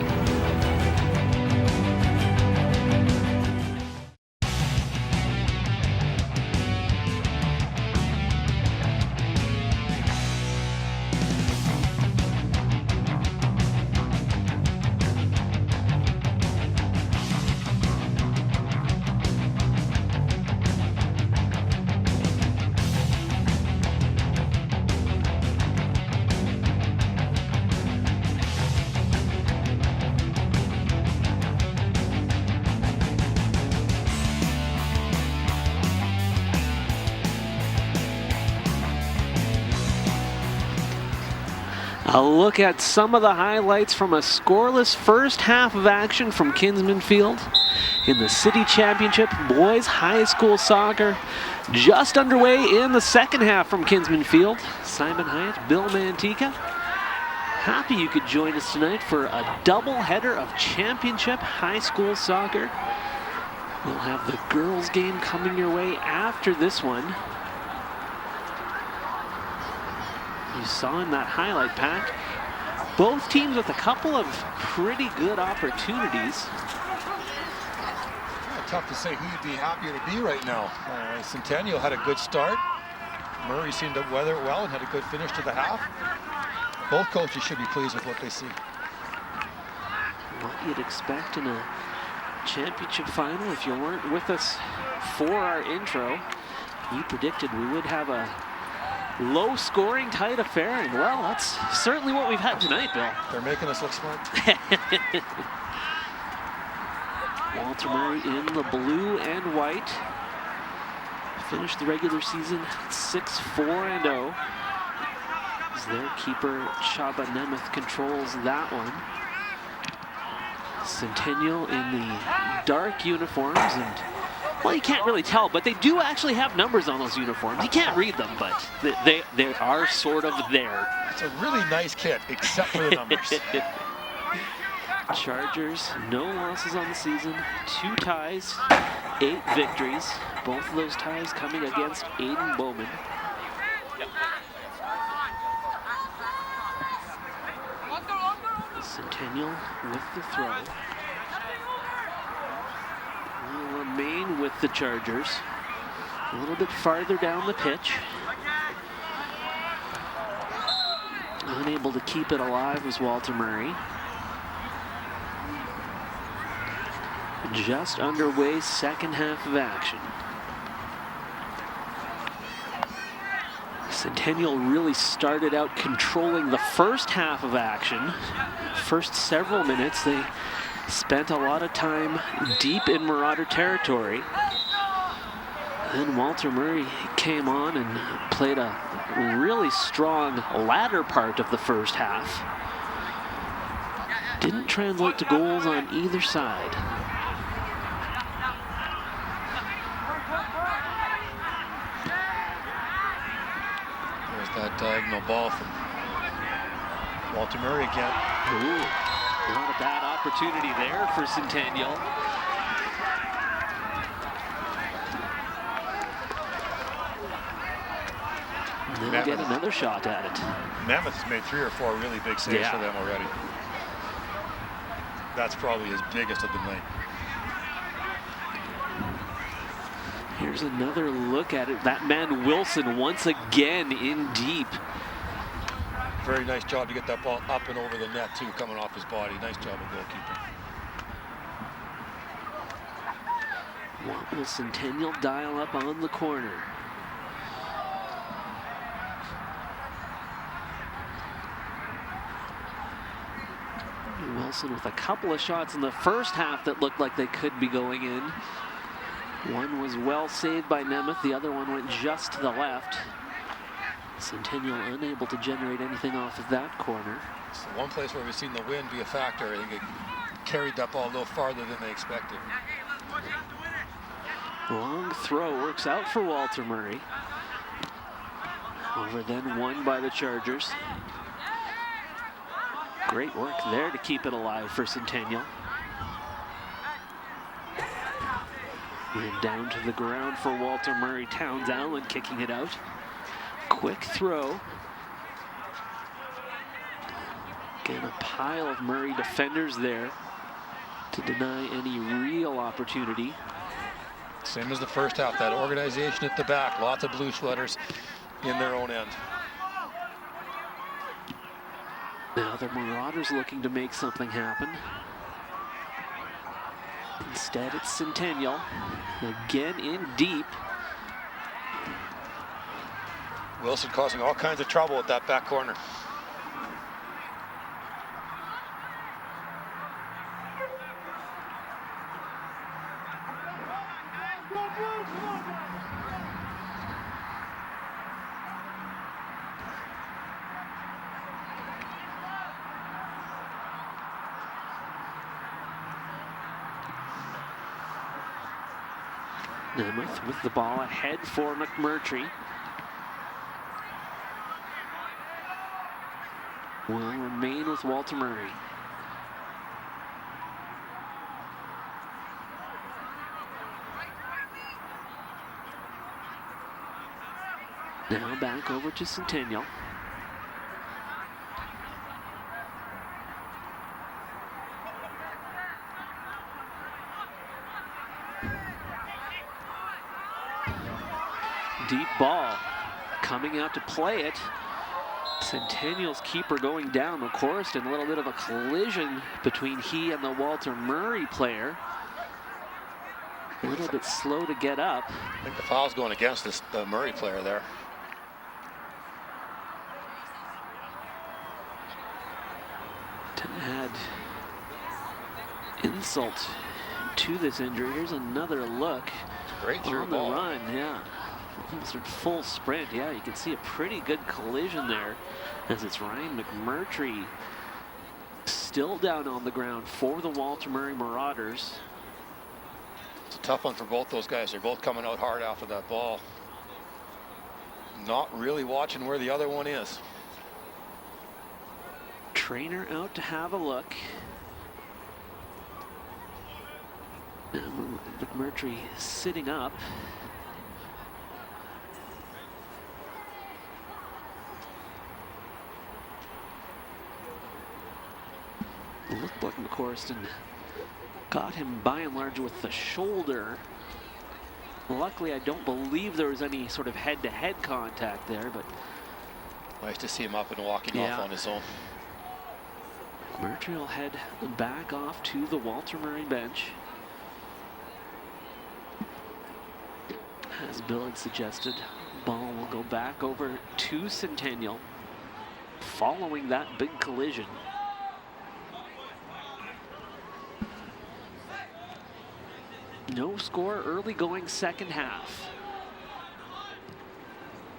A look at some of the highlights from a scoreless first half of action from Kinsman Field in the City Championship Boys High School Soccer. Just underway in the second half from Kinsman Field. Simon Hyatt, Bill Mantica. Happy you could join us tonight for a double-header of Championship High School Soccer. We'll have the girls' game coming your way after this one. You saw in that highlight pack, both teams with a couple of pretty good opportunities. Tough to say who you'd be happier to be right now. Centennial had a good start. Murray seemed to weather it well and had a good finish to the half. Both coaches should be pleased with what they see. What you'd expect in a championship final. If you weren't with us for our intro, you predicted we would have a low-scoring, tight affair, and well, that's certainly what we've had tonight, Bill. They're making us look smart. Walter Murray in the blue and white. Finished the regular season 6-4-0. As their keeper, Chaba Nemeth, controls that one. Centennial in the dark uniforms, and well, you can't really tell, but they do actually have numbers on those uniforms. You can't read them, but they are sort of there. It's a really nice kit, except for the numbers. Chargers, no losses on the season, 2 ties, 8 victories. Both of those ties coming against Aiden Bowman. Centennial with the throw. Will remain with the Chargers. A little bit farther down the pitch. Unable to keep it alive was Walter Murray. Just underway, second half of action. Centennial really started out controlling the first half of action. First several minutes, they spent a lot of time deep in Marauder territory. Then Walter Murray came on and played a really strong latter part of the first half. Didn't translate to goals on either side. There's that diagonal ball from Walter Murray again. Ooh, not a bad opportunity there for Centennial. And they'll get another shot at it. Mammoth has made 3 or 4 really big saves for them already. That's probably his biggest of the night. Here's another look at it. That man Wilson once again in deep. Very nice job to get that ball up and over the net too, coming off his body. Nice job of goalkeeping. What will Centennial dial up on the corner? Wilson with a couple of shots in the first half that looked like they could be going in. One was well saved by Nemeth, the other one went just to the left. Centennial unable to generate anything off of that corner. It's the one place where we've seen the wind be a factor. I think it carried that ball a little farther than they expected. Long throw works out for Walter Murray. Over then won by the Chargers. Great work there to keep it alive for Centennial. And down to the ground for Walter Murray. Towns Allen kicking it out. Quick throw. Again, a pile of Murray defenders there to deny any real opportunity. Same as the first half, that organization at the back, lots of blue sweaters in their own end. Now the Marauders looking to make something happen. Instead, it's Centennial. Again in deep. Wilson causing all kinds of trouble at that back corner. Nemeth with the ball ahead for McMurtry. Will remain with Walter Murray. Now back over to Centennial. Deep ball coming out to play it. Centennial's keeper going down. McCorriston, a little bit of a collision between he and the Walter Murray player. A little bit slow to get up. I think the foul's going against the Murray player there. To add insult to this injury, here's another look. Great through on the ball. run, yeah. Almost a full sprint, yeah. You can see a pretty good collision there as it's Ryan McMurtry still down on the ground for the Walter Murray Marauders. It's a tough one for both those guys. They're both coming out hard after that ball. Not really watching where the other one is. Trainer out to have a look. And McMurtry sitting up. Looked like McCorriston got him by and large with the shoulder. Luckily, I don't believe there was any sort of head-to-head contact there, but Nice to see him up and walking off on his own. McMurtry will head back off to the Walter Murray bench. As Bill had suggested, ball will go back over to Centennial following that big collision. No score early going second half.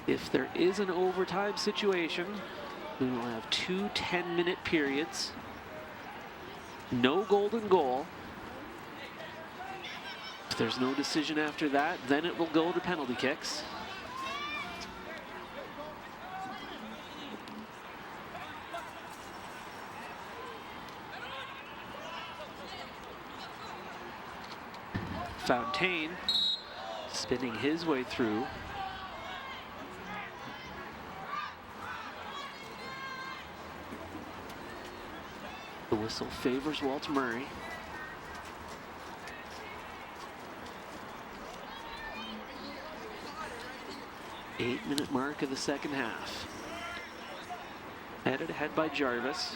If there is an overtime situation, we will have 2 10-minute periods. No golden goal. If there's no decision after that, then it will go to penalty kicks. Fontaine spinning his way through. The whistle favors Walter Murray. Eight-minute mark of the second half. Headed ahead by Jarvis.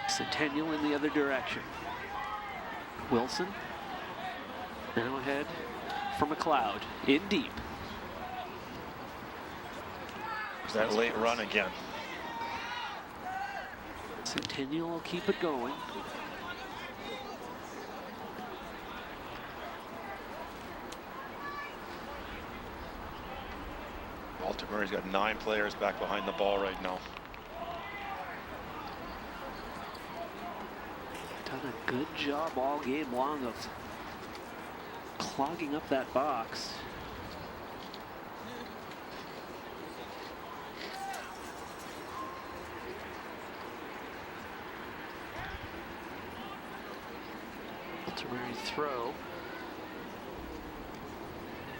Centennial in the other direction. Wilson now ahead for McLeod in deep. That late run again. Centennial will keep it going. Walter Murray's got 9 players back behind the ball right now. Done a good job all game long of clogging up that box. Walter Murray's throw.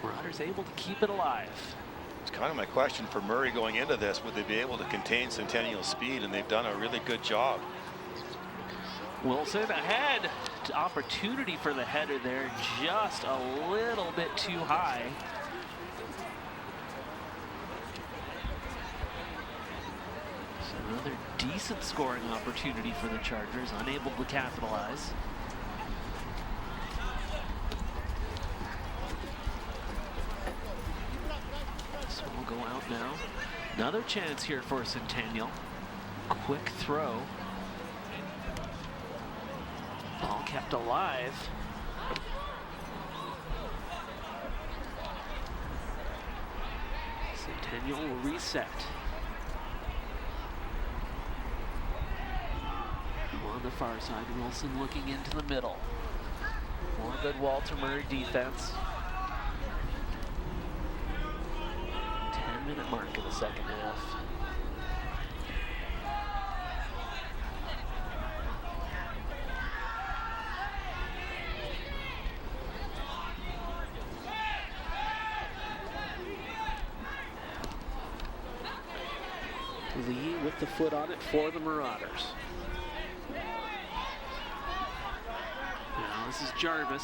Marauders able to keep it alive. It's kind of my question for Murray going into this. Would they be able to contain Centennial's speed? And they've done a really good job. Wilson ahead. Opportunity for the header there, just a little bit too high. So another decent scoring opportunity for the Chargers, unable to capitalize. So we'll go out now. Another chance here for Centennial. Quick throw. Ball kept alive. Centennial will reset. On the far side, Wilson looking into the middle. More good Walter Murray defense. 10-minute mark in the second half. Lee with the foot on it for the Marauders. Now this is Jarvis.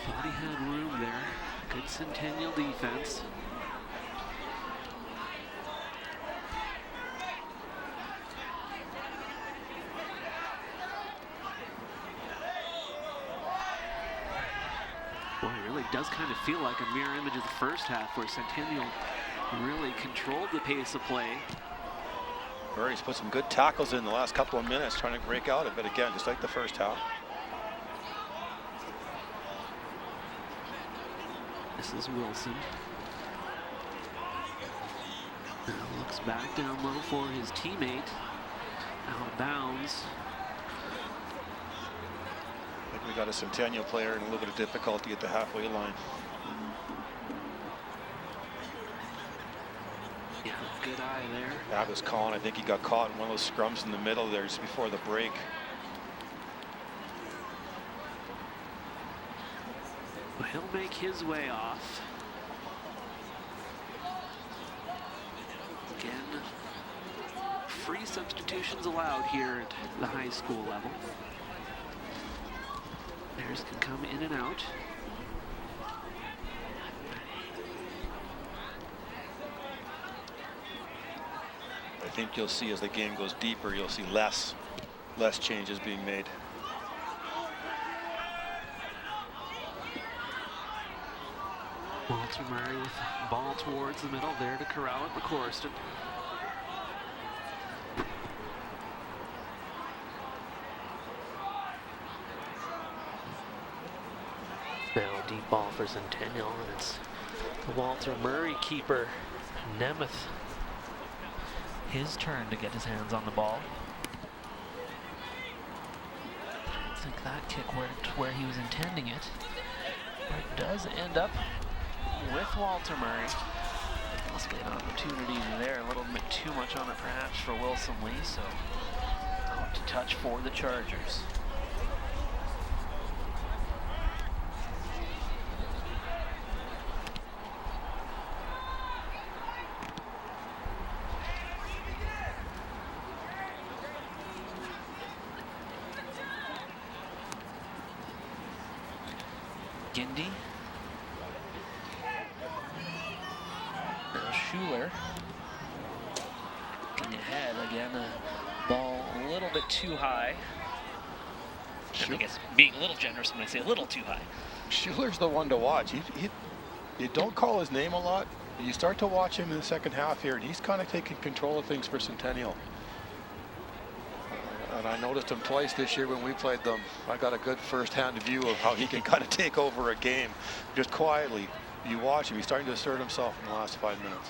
Thought he had room there. Good Centennial defense. Boy, it really does kind of feel like a mirror image of the first half where Centennial really controlled the pace of play. Murray's put some good tackles in the last couple of minutes trying to break out of it again, just like the first half. This is Wilson. Now looks back down low for his teammate. Out of bounds. I think we got a Centennial player in a little bit of difficulty at the halfway line. Yeah, good eye there. That was Colin. I think he got caught in one of those scrums in the middle there just before the break. Well, he'll make his way off. Again, free substitutions allowed here at the high school level. Players can come in and out. I think you'll see as the game goes deeper, you'll see less changes being made. Walter Murray with the ball towards the middle, there to corral it, McCorston. Now a deep ball for Centennial, and it's the Walter Murray keeper, Nemeth. His turn to get his hands on the ball. I think that kick went where he was intending it. But it does end up with Walter Murray. Must be an opportunity there, a little bit too much on it perhaps for Wilson Lee, so out to touch for the Chargers. Gindy. Now Schuler. Looking ahead again. Ball a little bit too high. I guess being a little generous when I say a little too high. Schuler's the one to watch. You don't call his name a lot. You start to watch him in the second half here, and he's kind of taking control of things for Centennial. And I noticed him twice this year when we played them. I got a good first-hand view of how he can kind of take over a game just quietly. You watch him, he's starting to assert himself in the last 5 minutes.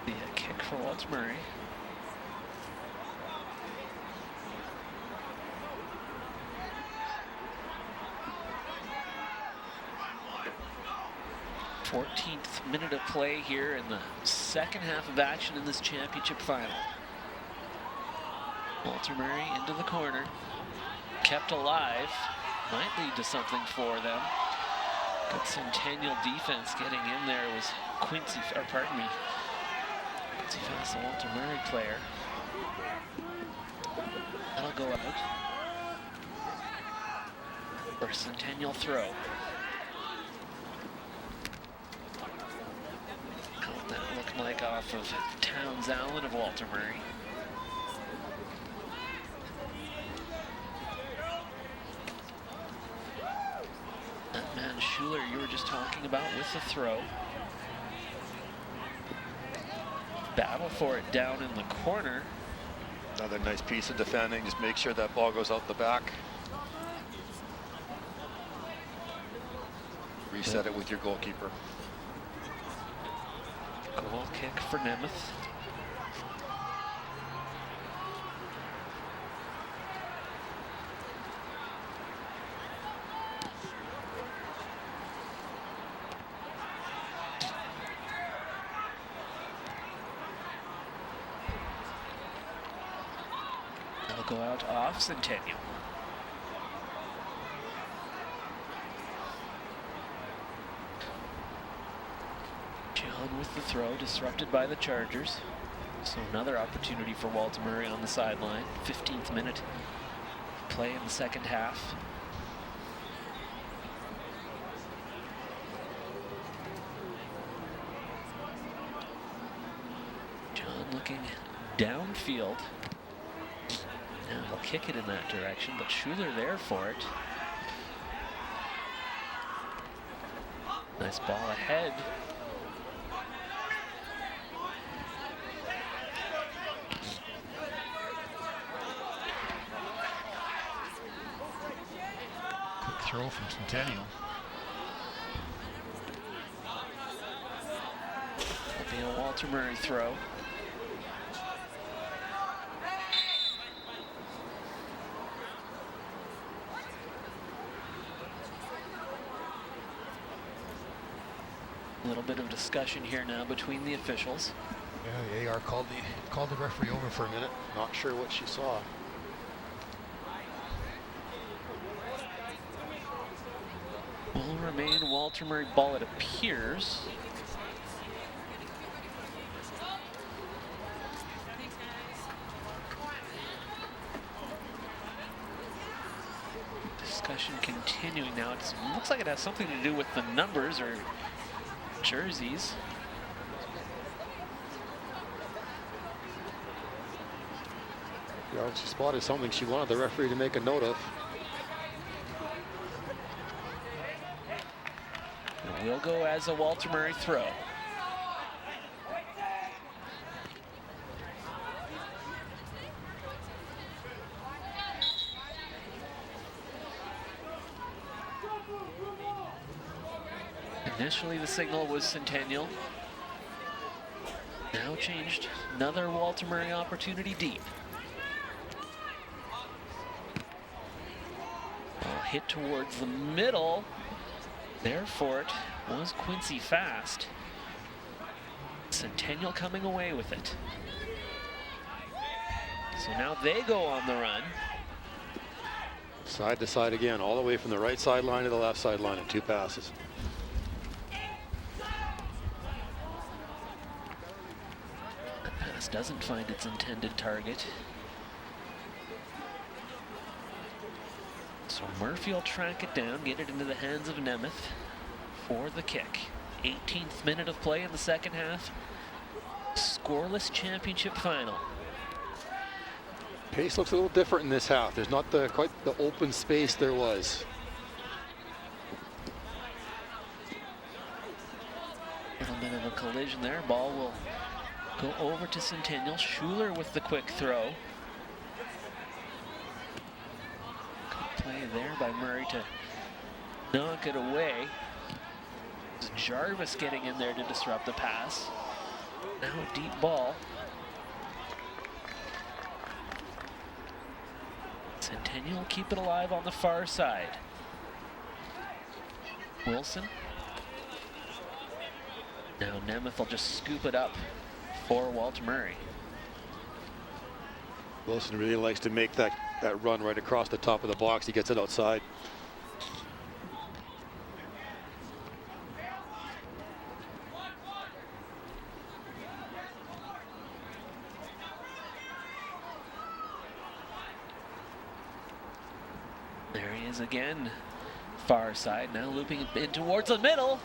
Yeah, kick for Walter Murray. 14th minute of play here in the second half of action in this championship final. Walter Murray into the corner, kept alive, might lead to something for them. Good Centennial defense getting in there was Quincy Fast, the Walter Murray player. That'll go out for Centennial throw. How'd that look like off of Towns Allen of Walter Murray? That man Schuler you were just talking about with the throw. Battle for it down in the corner. Another nice piece of defending. Just make sure that ball goes out the back. Reset it with your goalkeeper. Goal kick for Nemeth. That'll go out off Centennial. John with the throw, disrupted by the Chargers. So another opportunity for Walter Murray on the sideline. 15th minute play in the second half. John looking downfield. Now he'll kick it in that direction, but Schuler there for it. Nice ball ahead. Quick throw from Centennial. That'll be a Walter Murray throw. A little bit of discussion here now between the officials. Yeah, the AR called the referee over for a minute. Not sure what she saw. Will remain Walter Murray ball, it appears. Discussion continuing now. It looks like it has something to do with the numbers or jerseys. Yeah, she spotted something she wanted the referee to make a note of. It will go as a Walter Murray throw. Initially the signal was Centennial. Now changed. Another Walter Murray opportunity deep. Ball hit towards the middle. There for it was Quincy Fast. Centennial coming away with it. So now they go on the run. Side to side again, all the way from the right sideline to the left sideline in 2 passes. That pass doesn't find its intended target. So Murphy will track it down, get it into the hands of Nemeth for the kick. 18th minute of play in the second half. Scoreless championship final. Pace looks a little different in this half. There's not quite the open space there was. A little bit of a collision there. Ball will go over to Centennial. Schuler with the quick throw. Good play there by Murray to knock it away. Jarvis getting in there to disrupt the pass. Now a deep ball. Centennial will keep it alive on the far side. Wilson. Now Nemeth will just scoop it up for Walter Murray. Wilson really likes to make that run right across the top of the box. He gets it outside. There he is again. Far side, now looping it in towards the middle.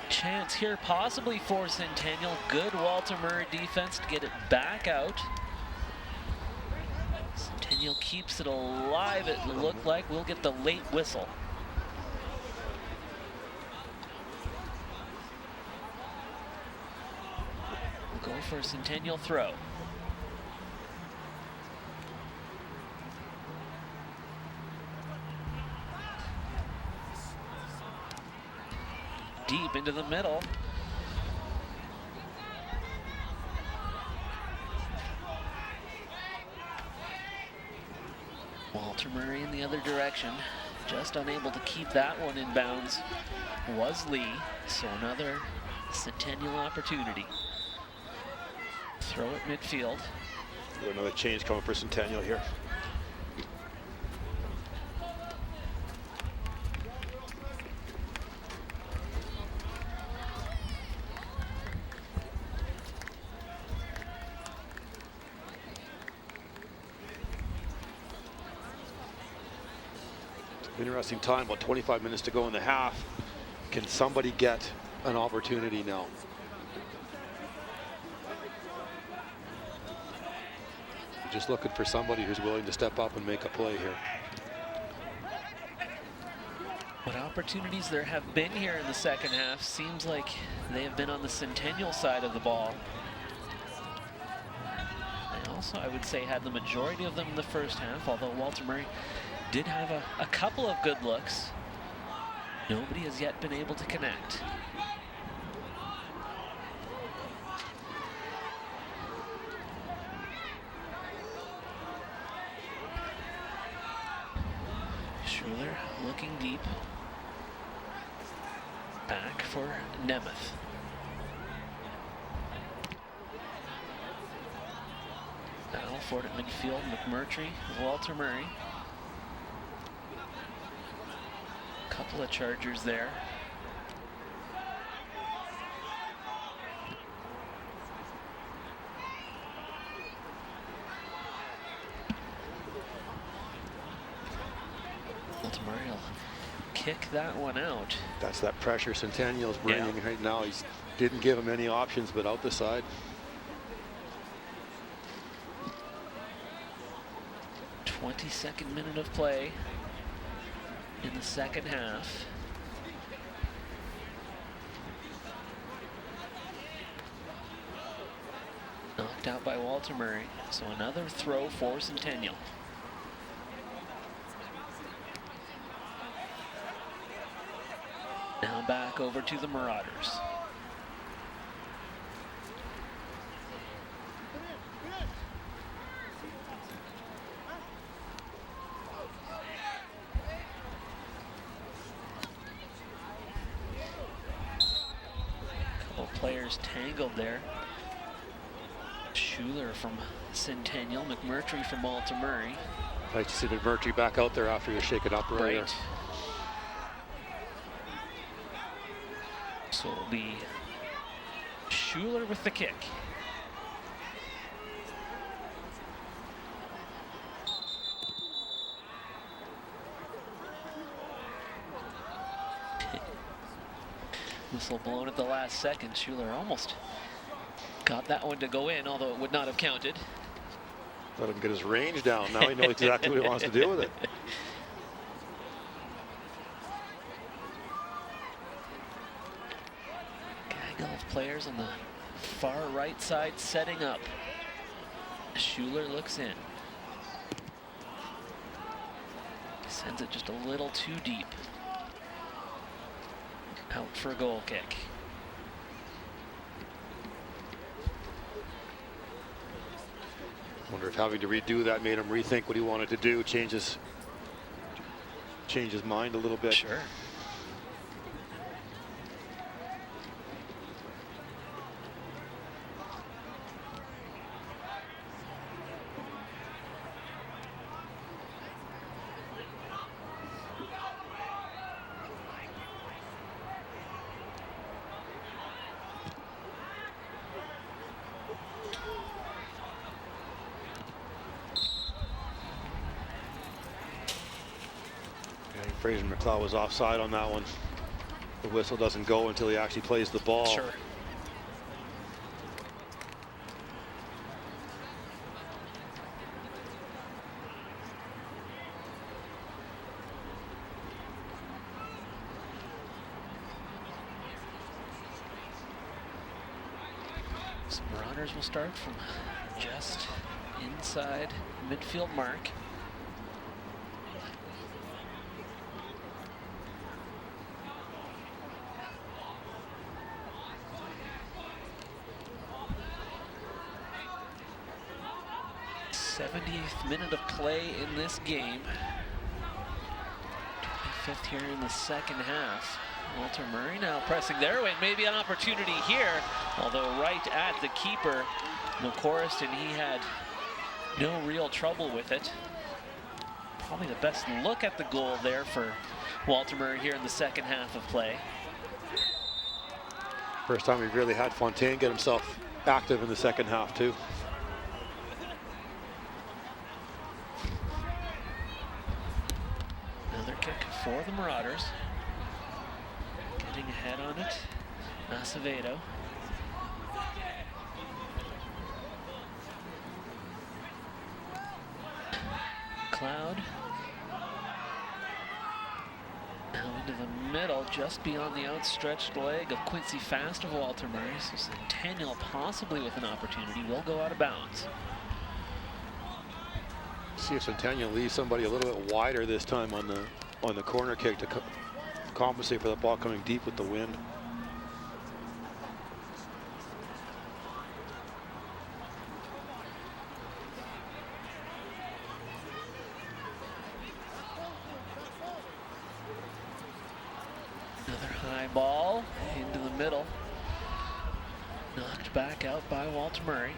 Chance here possibly for Centennial. Good Walter Murray defense to get it back out. Centennial keeps it alive, it looked like. We'll get the late whistle. We'll go for a Centennial throw. Deep into the middle. Walter Murray in the other direction, just unable to keep that one in bounds was Lee, so another Centennial opportunity. Throw it midfield. Another change coming for Centennial here. Interesting time, about 25 minutes to go in the half. Can somebody get an opportunity now? Just looking for somebody who's willing to step up and make a play here. What opportunities there have been here in the second half. Seems like they have been on the Centennial side of the ball. They also, I would say, had the majority of them in the first half, although Walter Murray did have a couple of good looks. Nobody has yet been able to connect. Schuler looking deep. Back for Nemeth. Battle for it at midfield, McMurtry, Walter Murray. Couple of chargers there. Walter Murray will kick that one out. That's that pressure Centennial's bringing right now. He didn't give him any options, but out the side. Minute of play in the second half. Knocked out by Walter Murray, so another throw for Centennial. Now back over to the Marauders. Players tangled there. Schuler from Centennial, McMurtry from Walter Murray. Nice to see McMurtry back out there after he was shaken up earlier. Right. So it'll be Schuler with the kick. Whistle blown at the last second. Schuler almost got that one to go in, although it would not have counted. Let him get his range down. Now he knows exactly what he wants to do with it. Gaggle of players on the far right side setting up. Schuler looks in. Sends it just a little too deep. Out for a goal kick. Wonder if having to redo that made him rethink what he wanted to do, change his mind a little bit. Sure. Fraser McLeod was offside on that one. The whistle doesn't go until he actually plays the ball. Sure. So Marauders will start from just inside midfield mark. th minute of play in this game. 25th here in the second half. Walter Murray now pressing their way. Maybe an opportunity here, although right at the keeper, McCorriston, he had no real trouble with it. Probably the best look at the goal there for Walter Murray here in the second half of play. First time we've really had Fontaine get himself active in the second half too. Another kick for the Marauders. Getting ahead on it, Acevedo. Cloud. Now into the middle, just beyond the outstretched leg of Quincy Fast of Walter Murray. So Centennial possibly with an opportunity will go out of bounds. See if Centennial leaves somebody a little bit wider this time on the corner kick to compensate for the ball coming deep with the wind. Another high ball into the middle. Knocked back out by Walter Murray.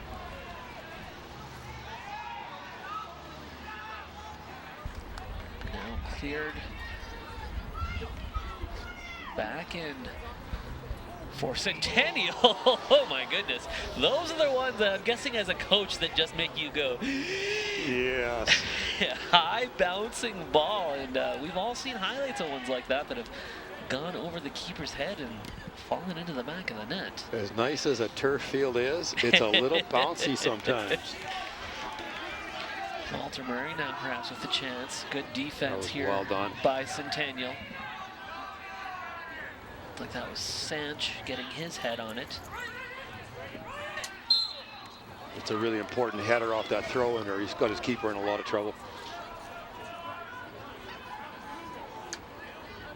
Now cleared back in for Centennial. Oh my goodness. Those are the ones that I'm guessing as a coach that just make you go. Yes. High bouncing ball. And we've all seen highlights of ones like that that have gone over the keeper's head and fallen into the back of the net. As nice as a turf field is, it's a little bouncy sometimes. Walter Murray now perhaps with a chance. Good defense here well done by Centennial. Looked like that was Sanch getting his head on it. It's a really important header off that throw-in, or he's got his keeper in a lot of trouble.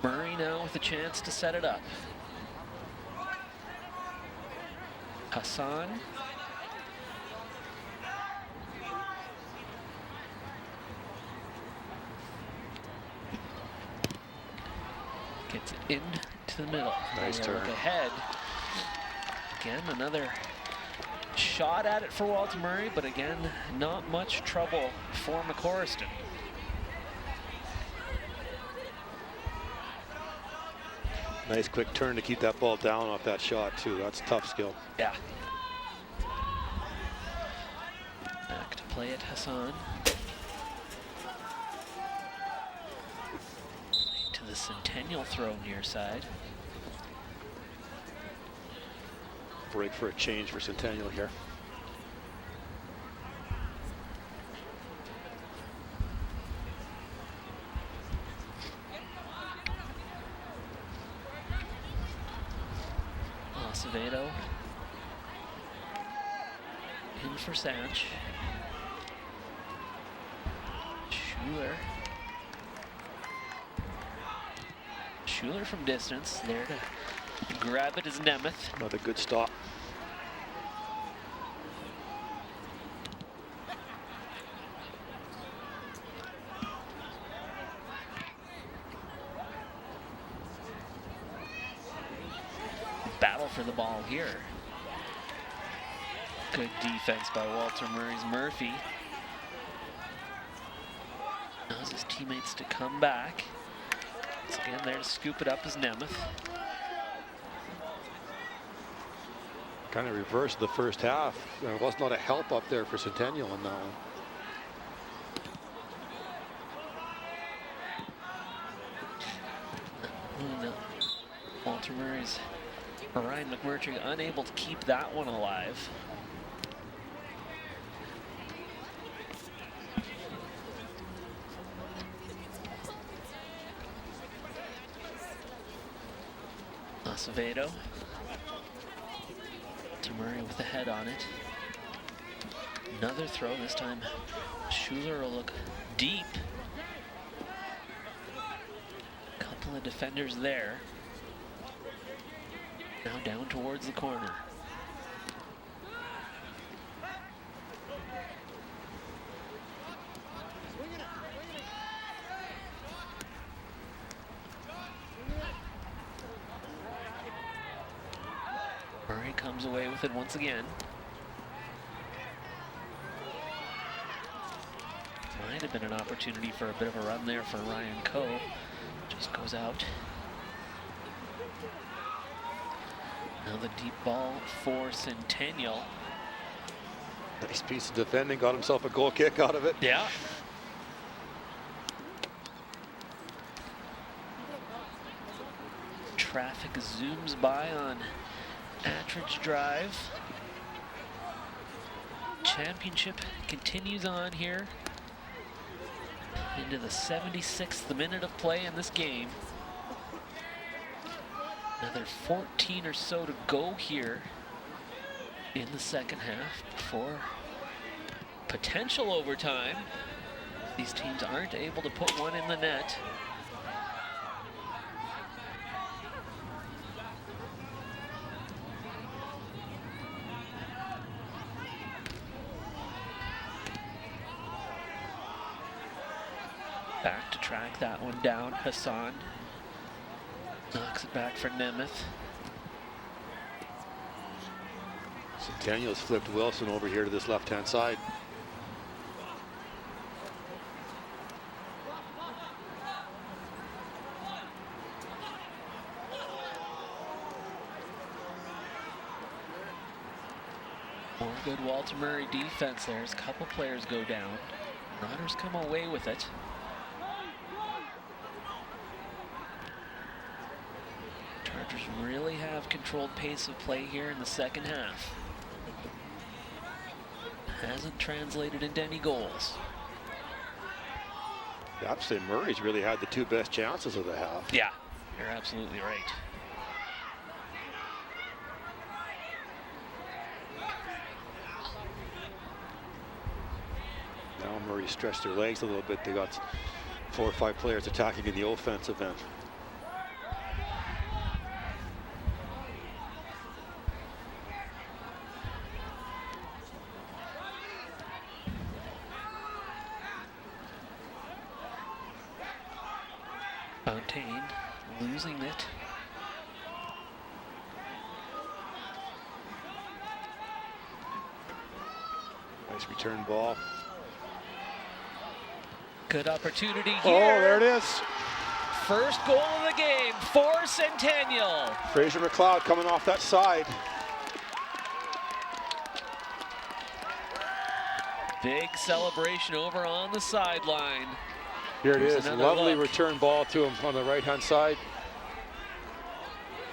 Murray now with a chance to set it up. Hassan. Gets it into the middle. Nice turn. Look ahead. Again, another shot at it for Walter Murray, but again, not much trouble for McCorriston. Nice quick turn to keep that ball down off that shot too. That's tough skill. Yeah. Back to play it, Hassan. To the Centennial throw near side. Break for a change for Centennial here. Acevedo in for Sanch. Schuler from distance, there to grab it is Nemeth. Another good stop. Battle for the ball here. Good defense by Walter Murray's Murphy. Allows his teammates to come back. Once again, there to scoop it up is Nemeth. Kind of reversed the first half. There was not a help up there for Centennial in that one. Walter Murray's Ryan McMurtry unable to keep that one alive. Acevedo. To Murray with the head on it. Another throw, this time Schuler will look deep. Couple of defenders there. Now down towards the corner. Murray comes away with it once again. Might have been an opportunity for a bit of a run there for Ryan Coe. Just goes out. Now the deep ball for Centennial. Nice piece of defending, got himself a goal kick out of it. Yeah. Traffic zooms by on Attridge Drive. Championship continues on here into the 76th minute of play in this game. Another 14 or so to go here in the second half before potential overtime. These teams aren't able to put one in the net. Back to track that one down. Hassan knocks it back for Nemeth. Centennial's flipped Wilson over here to this left-hand side. More good Walter Murray defense there as a couple players go down. Runners come away with it. Chargers really have controlled pace of play here in the second half. Hasn't translated into any goals. Yeah, I'd say Murray's really had the two best chances of the half. Yeah, you're absolutely right. Now Murray stretched their legs a little bit. They got 4 or 5 players attacking in the offensive end. Fontaine losing it. Nice return ball. Good opportunity here. Oh, there it is. First goal of the game for Centennial. Fraser McLeod coming off that side. Big celebration over on the sideline. Here it Here's is. another Lovely look. return ball to him on the right-hand side.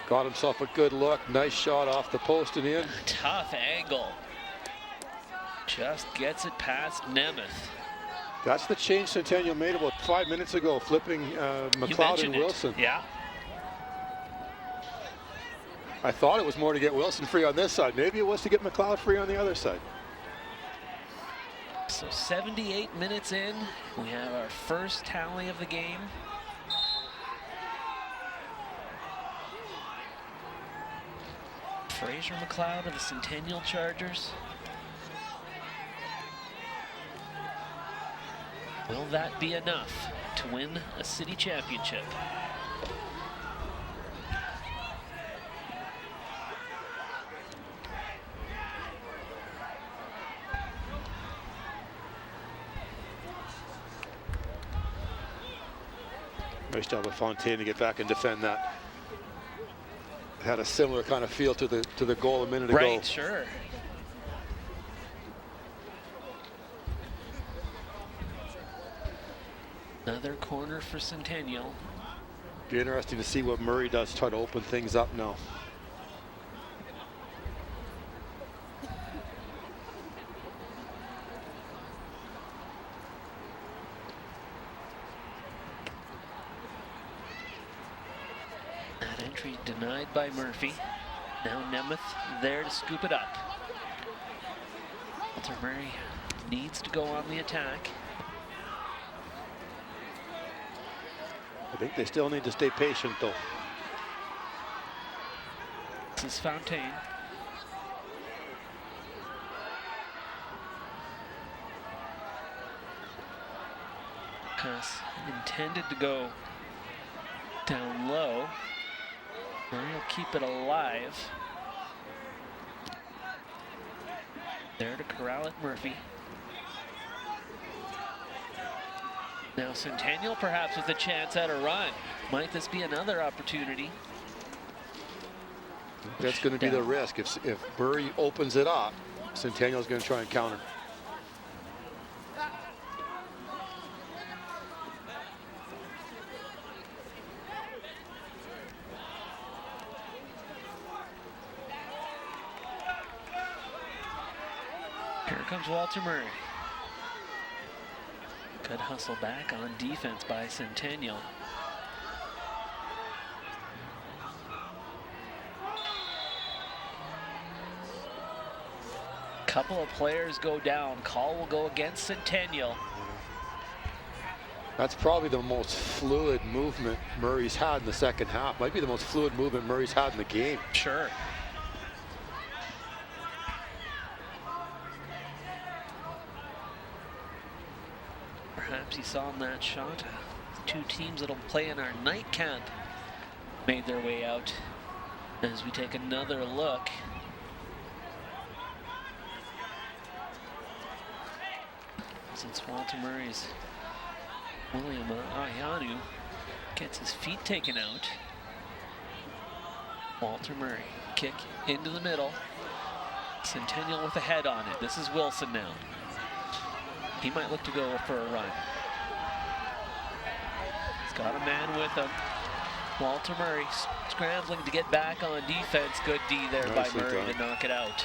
Got himself a good look. Nice shot off the post and in. Tough angle. Just gets it past Nemeth. That's the change Centennial made about 5 minutes ago, flipping You McLeod mentioned and it. Wilson. Yeah. I thought it was more to get Wilson free on this side. Maybe it was to get McLeod free on the other side. So 78 minutes in, we have our first tally of the game. Fraser McLeod of the Centennial Chargers. Will that be enough to win a city championship? Nice job of Fontaine to get back and defend that. Had a similar kind of feel to the goal a minute ago. Right, sure. Another corner for Centennial. Be interesting to see what Murray does, try to open things up now. That entry denied by Murphy. Now Nemeth there to scoop it up. Walter Murray needs to go on the attack. I think they still need to stay patient, though. This is Fontaine. Pass intended to go down low. Murray will keep it alive. There to corral it, Murphy. Now Centennial perhaps with a chance at a run. Might this be another opportunity? That's going to be the risk. If Murray opens it up, Centennial's going to try and counter. Here comes Walter Murray. Good hustle back on defense by Centennial. Couple of players go down. Call will go against Centennial. That's probably the most fluid movement Murray's had in the second half. Might be the most fluid movement Murray's had in the game. Sure. Perhaps he saw in that shot. Two teams that'll play in our night camp made their way out. As we take another look. Since Walter Murray's William Ayanu gets his feet taken out. Walter Murray, kick into the middle. Centennial with a head on it. This is Wilson now. He might look to go for a run. He's got a man with him. Walter Murray scrambling to get back on defense. Good D there by Murray to knock it out.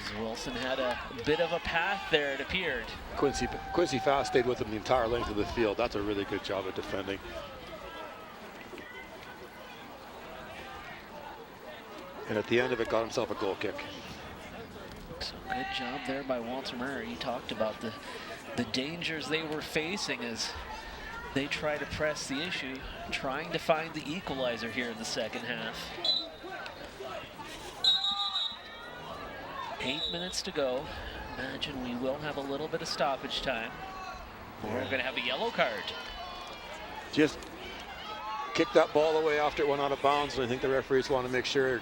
As Wilson had a bit of a path there, it appeared. Quincy Fast stayed with him the entire length of the field. That's a really good job of defending. And at the end of it, got himself a goal kick. So good job there by Walter Murray. He talked about the dangers they were facing as they try to press the issue, trying to find the equalizer here in the second half. 8 minutes to go. Imagine we will have a little bit of stoppage time. Or we're going to have a yellow card. Just kicked that ball away after it went out of bounds, and I think the referees want to make sure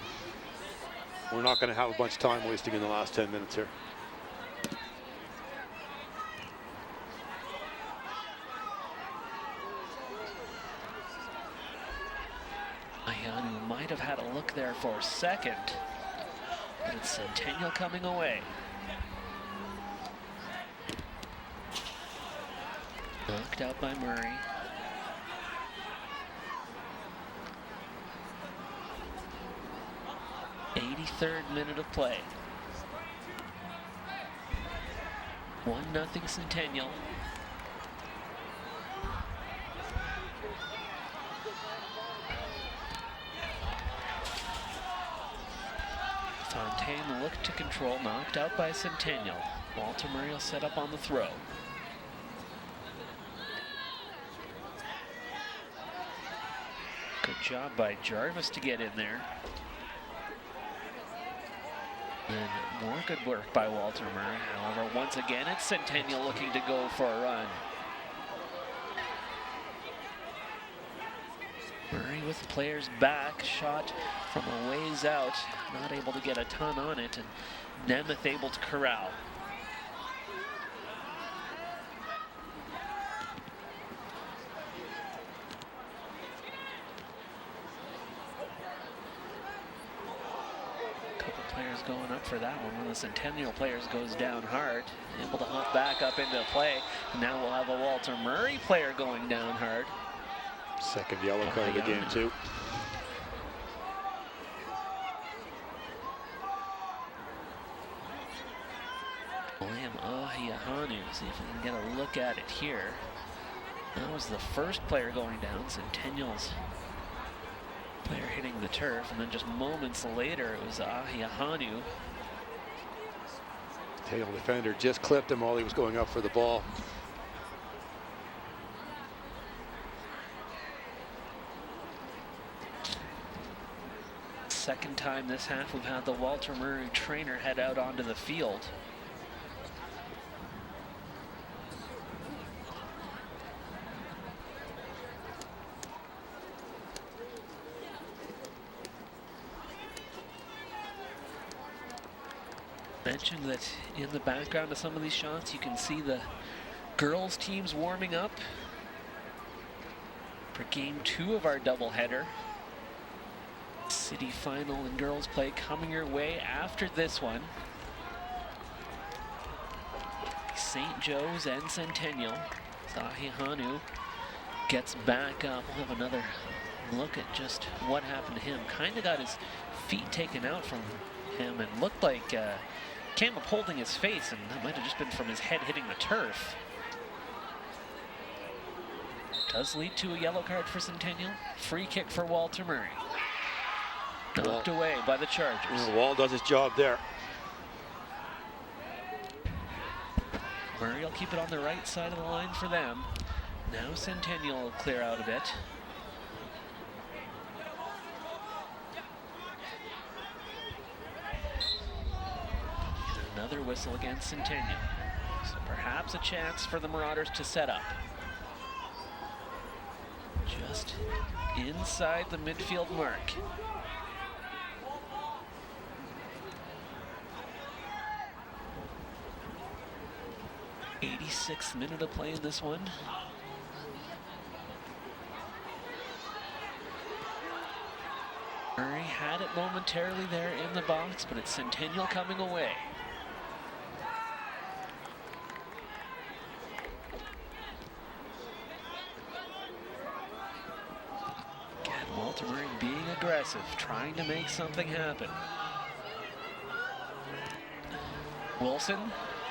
we're not going to have a bunch of time wasting in the last 10 minutes here. Ayanu might have had a look there for a second. But it's Centennial coming away. Knocked out by Murray. Third minute of play. 1-0 Centennial. Fontaine looked to control, knocked out by Centennial. Walter Murray will set up on the throw. Good job by Jarvis to get in there. And more good work by Walter Murray. However, once again, it's Centennial looking to go for a run. Murray with players back, shot from a ways out, not able to get a ton on it, and Nemeth able to corral. Going up for that one. One of the Centennial players goes down hard, able to hop back up into play. And now we'll have a Walter Murray player going down hard. Second yellow card of the game, too. William Ahihanu, see if we can get a look at it here. That was the first player going down, Centennial's player hitting the turf, and then just moments later it was Ahihanu. Tail defender just clipped him while he was going up for the ball. Second time this half we've had the Walter Murray trainer head out onto the field. Mentioned that in the background of some of these shots you can see the girls teams warming up for game 2 of our doubleheader. City final and girls play coming your way after this one. St. Joe's and Centennial. Ahihanu gets back up. We'll have another look at just what happened to him. Kind of got his feet taken out from him and looked like came up holding his face, and that might have just been from his head hitting the turf. Does lead to a yellow card for Centennial. Free kick for Walter Murray. Knocked away by the Chargers. Wall does his job there. Murray will keep it on the right side of the line for them. Now Centennial will clear out a bit. Another whistle against Centennial. So perhaps a chance for the Marauders to set up. Just inside the midfield mark. '86th minute of play in this one. Murray had it momentarily there in the box, but it's Centennial coming away. Again, Walter Murray being aggressive, trying to make something happen. Wilson,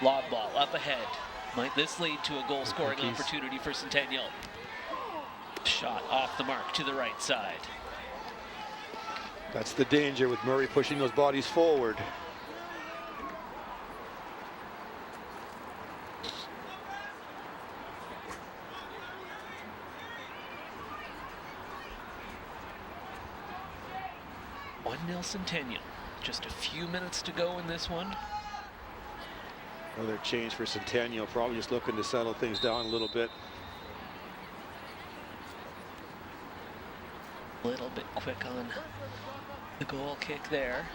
lob ball up ahead. Might this lead to a goal-scoring opportunity for Centennial? Shot off the mark to the right side. That's the danger with Murray pushing those bodies forward. One 1-0 Centennial. Just a few minutes to go in this one. Another change for Centennial, probably just looking to settle things down a little bit. A little bit quick on the goal kick there.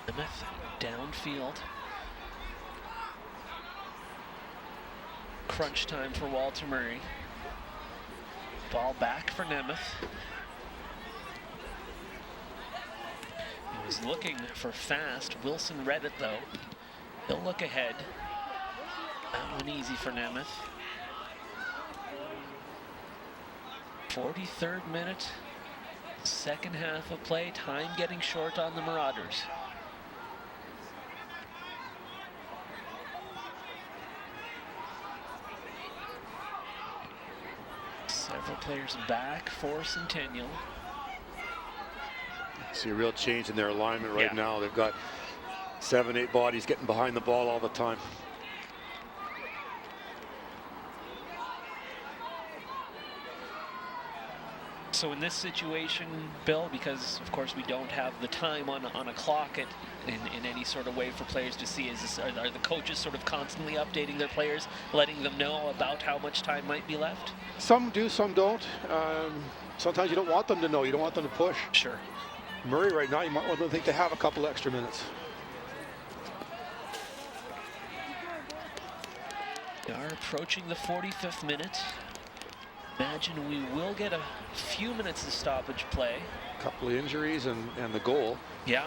Nemeth downfield. Crunch time for Walter Murray. Ball back for Nemeth. He was looking for fast. Wilson read it though. He'll look ahead. That one easy for Nemeth. 43rd minute. Second half of play. Time getting short on the Marauders. Several players back for Centennial. See a real change in their alignment right now. They've got 7, 8 bodies getting behind the ball all the time. So in this situation, Bill, because of course we don't have the time on a clock in any sort of way for players to see, are the coaches sort of constantly updating their players, letting them know about how much time might be left? Some do, some don't. Sometimes you don't want them to know. You don't want them to push. Sure. Murray right now, you might want to think they have a couple extra minutes. We are approaching the 45th minute. Imagine we will get a few minutes of stoppage play. A couple of injuries and the goal. Yeah.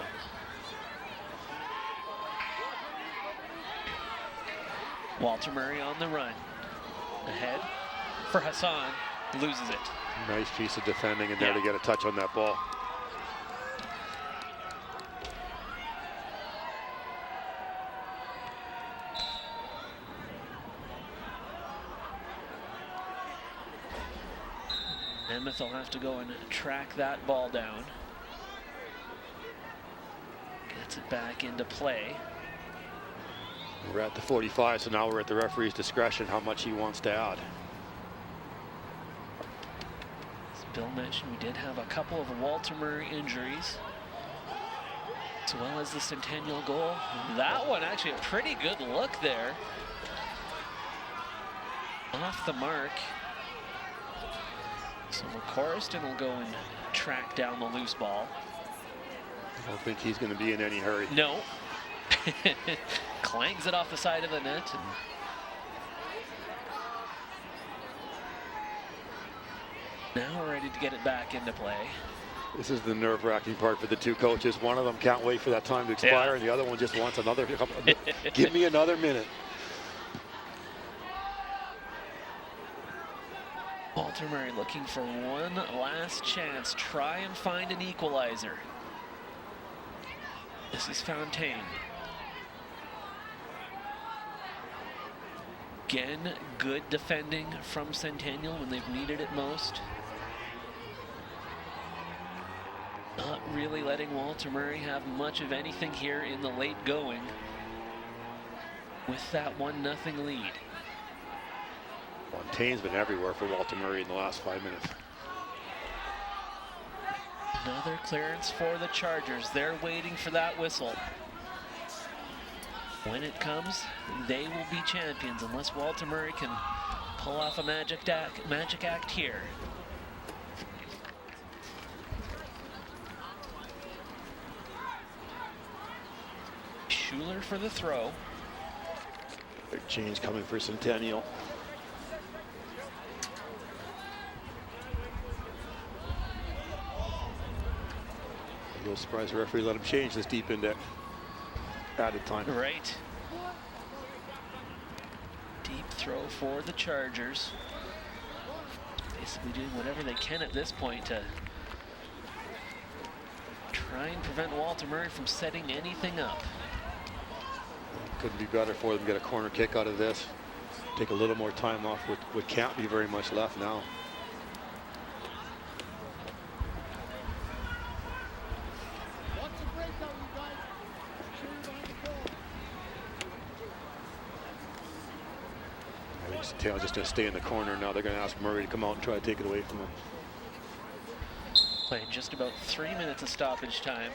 Walter Murray on the run. Ahead for Hassan, loses it. Nice piece of defending in there to get a touch on that ball. Nemeth will have to go and track that ball down. Gets it back into play. We're at the 45, so now we're at the referee's discretion how much he wants to add. As Bill mentioned, we did have a couple of Walter Murray injuries, as well as the Centennial goal. That one actually a pretty good look there. Off the mark. So McCorriston will go and track down the loose ball. I don't think he's going to be in any hurry. No. Clangs it off the side of the net. And now we're ready to get it back into play. This is the nerve-wracking part for the two coaches. One of them can't wait for that time to expire, and the other one just wants another. Give me another minute. Walter Murray looking for one last chance. Try and find an equalizer. This is Fontaine. Again, good defending from Centennial when they've needed it most. Not really letting Walter Murray have much of anything here in the late going with that 1-0 lead. Fontaine's been everywhere for Walter Murray in the last 5 minutes. Another clearance for the Chargers. They're waiting for that whistle. When it comes, they will be champions unless Walter Murray can pull off a magic act here. Schuler for the throw. Big change coming for Centennial. No surprise the referee let him change this deep into added time. Right. Deep throw for the Chargers. Basically doing whatever they can at this point to try and prevent Walter Murray from setting anything up. Couldn't be better for them to get a corner kick out of this. Take a little more time off what can't be very much left now. Taylor's just going to stay in the corner. Now they're going to ask Murray to come out and try to take it away from him. Playing just about 3 minutes of stoppage time.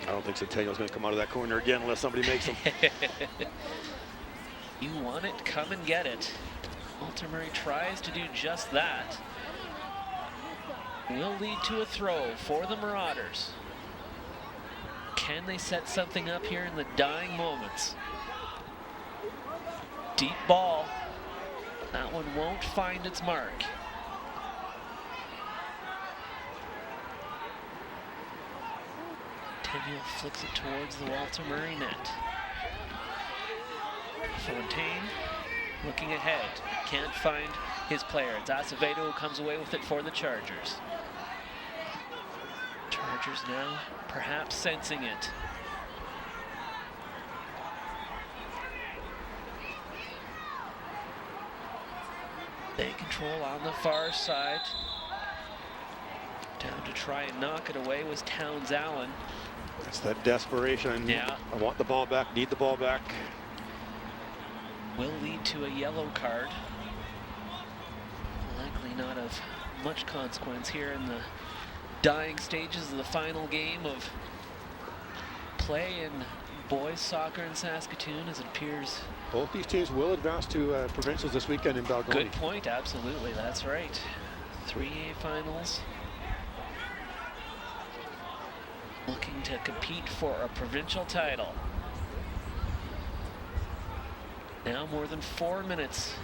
I don't think Centennial's going to come out of that corner again unless somebody makes him. You want it, come and get it. Walter Murray tries to do just that. Will lead to a throw for the Marauders. Can they set something up here in the dying moments? Deep ball. That one won't find its mark. Centennial flicks it towards the Walter Murray net. Fontaine looking ahead. Can't find his player. It's Acevedo who comes away with it for the Chargers. Chargers now perhaps sensing it. They control on the far side. Down to try and knock it away was Towns Allen. It's that desperation. I want the ball back, need the ball back. Will lead to a yellow card. Likely not of much consequence here in the dying stages of the final game of play in boys soccer in Saskatoon, as it appears. Both these teams will advance to provincials this weekend in Balgonie. Good point, absolutely, that's right. 3A finals. Looking to compete for a provincial title. Now more than 4 minutes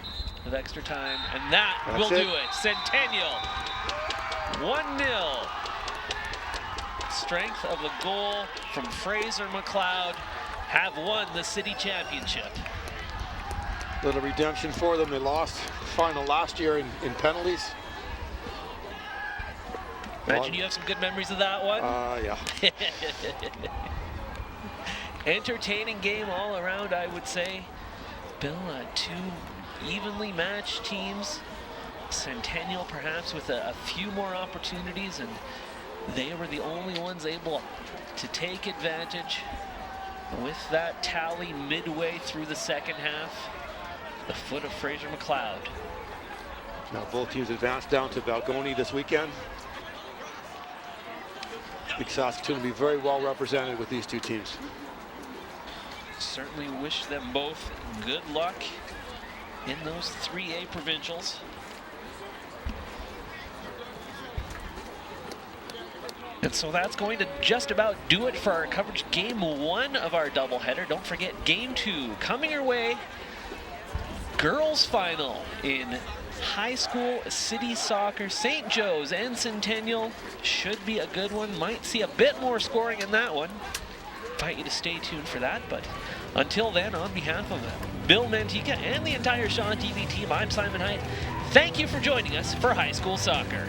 of extra time, and that will do it. Centennial, 1-0. Strength of the goal from Fraser McLeod have won the city championship. Little redemption for them. They lost the final last year in penalties. Imagine you have some good memories of that one. Yeah. Entertaining game all around, I would say. Bill, two evenly matched teams. Centennial perhaps with a few more opportunities, and they were the only ones able to take advantage. With that tally midway through the second half, the foot of Fraser McLeod. Now both teams advance down to Balgoni this weekend. I think Saskatoon will be very well represented with these two teams. Certainly wish them both good luck in those 3A provincials. And so that's going to just about do it for our coverage. Game 1 of our doubleheader. Don't forget Game 2 coming your way. Girls final in high school city soccer. St. Joe's and Centennial should be a good one. Might see a bit more scoring in that one. Invite you to stay tuned for that. But until then, on behalf of Bill Mantica and the entire Shaw TV team, I'm Simon Hite. Thank you for joining us for high school soccer.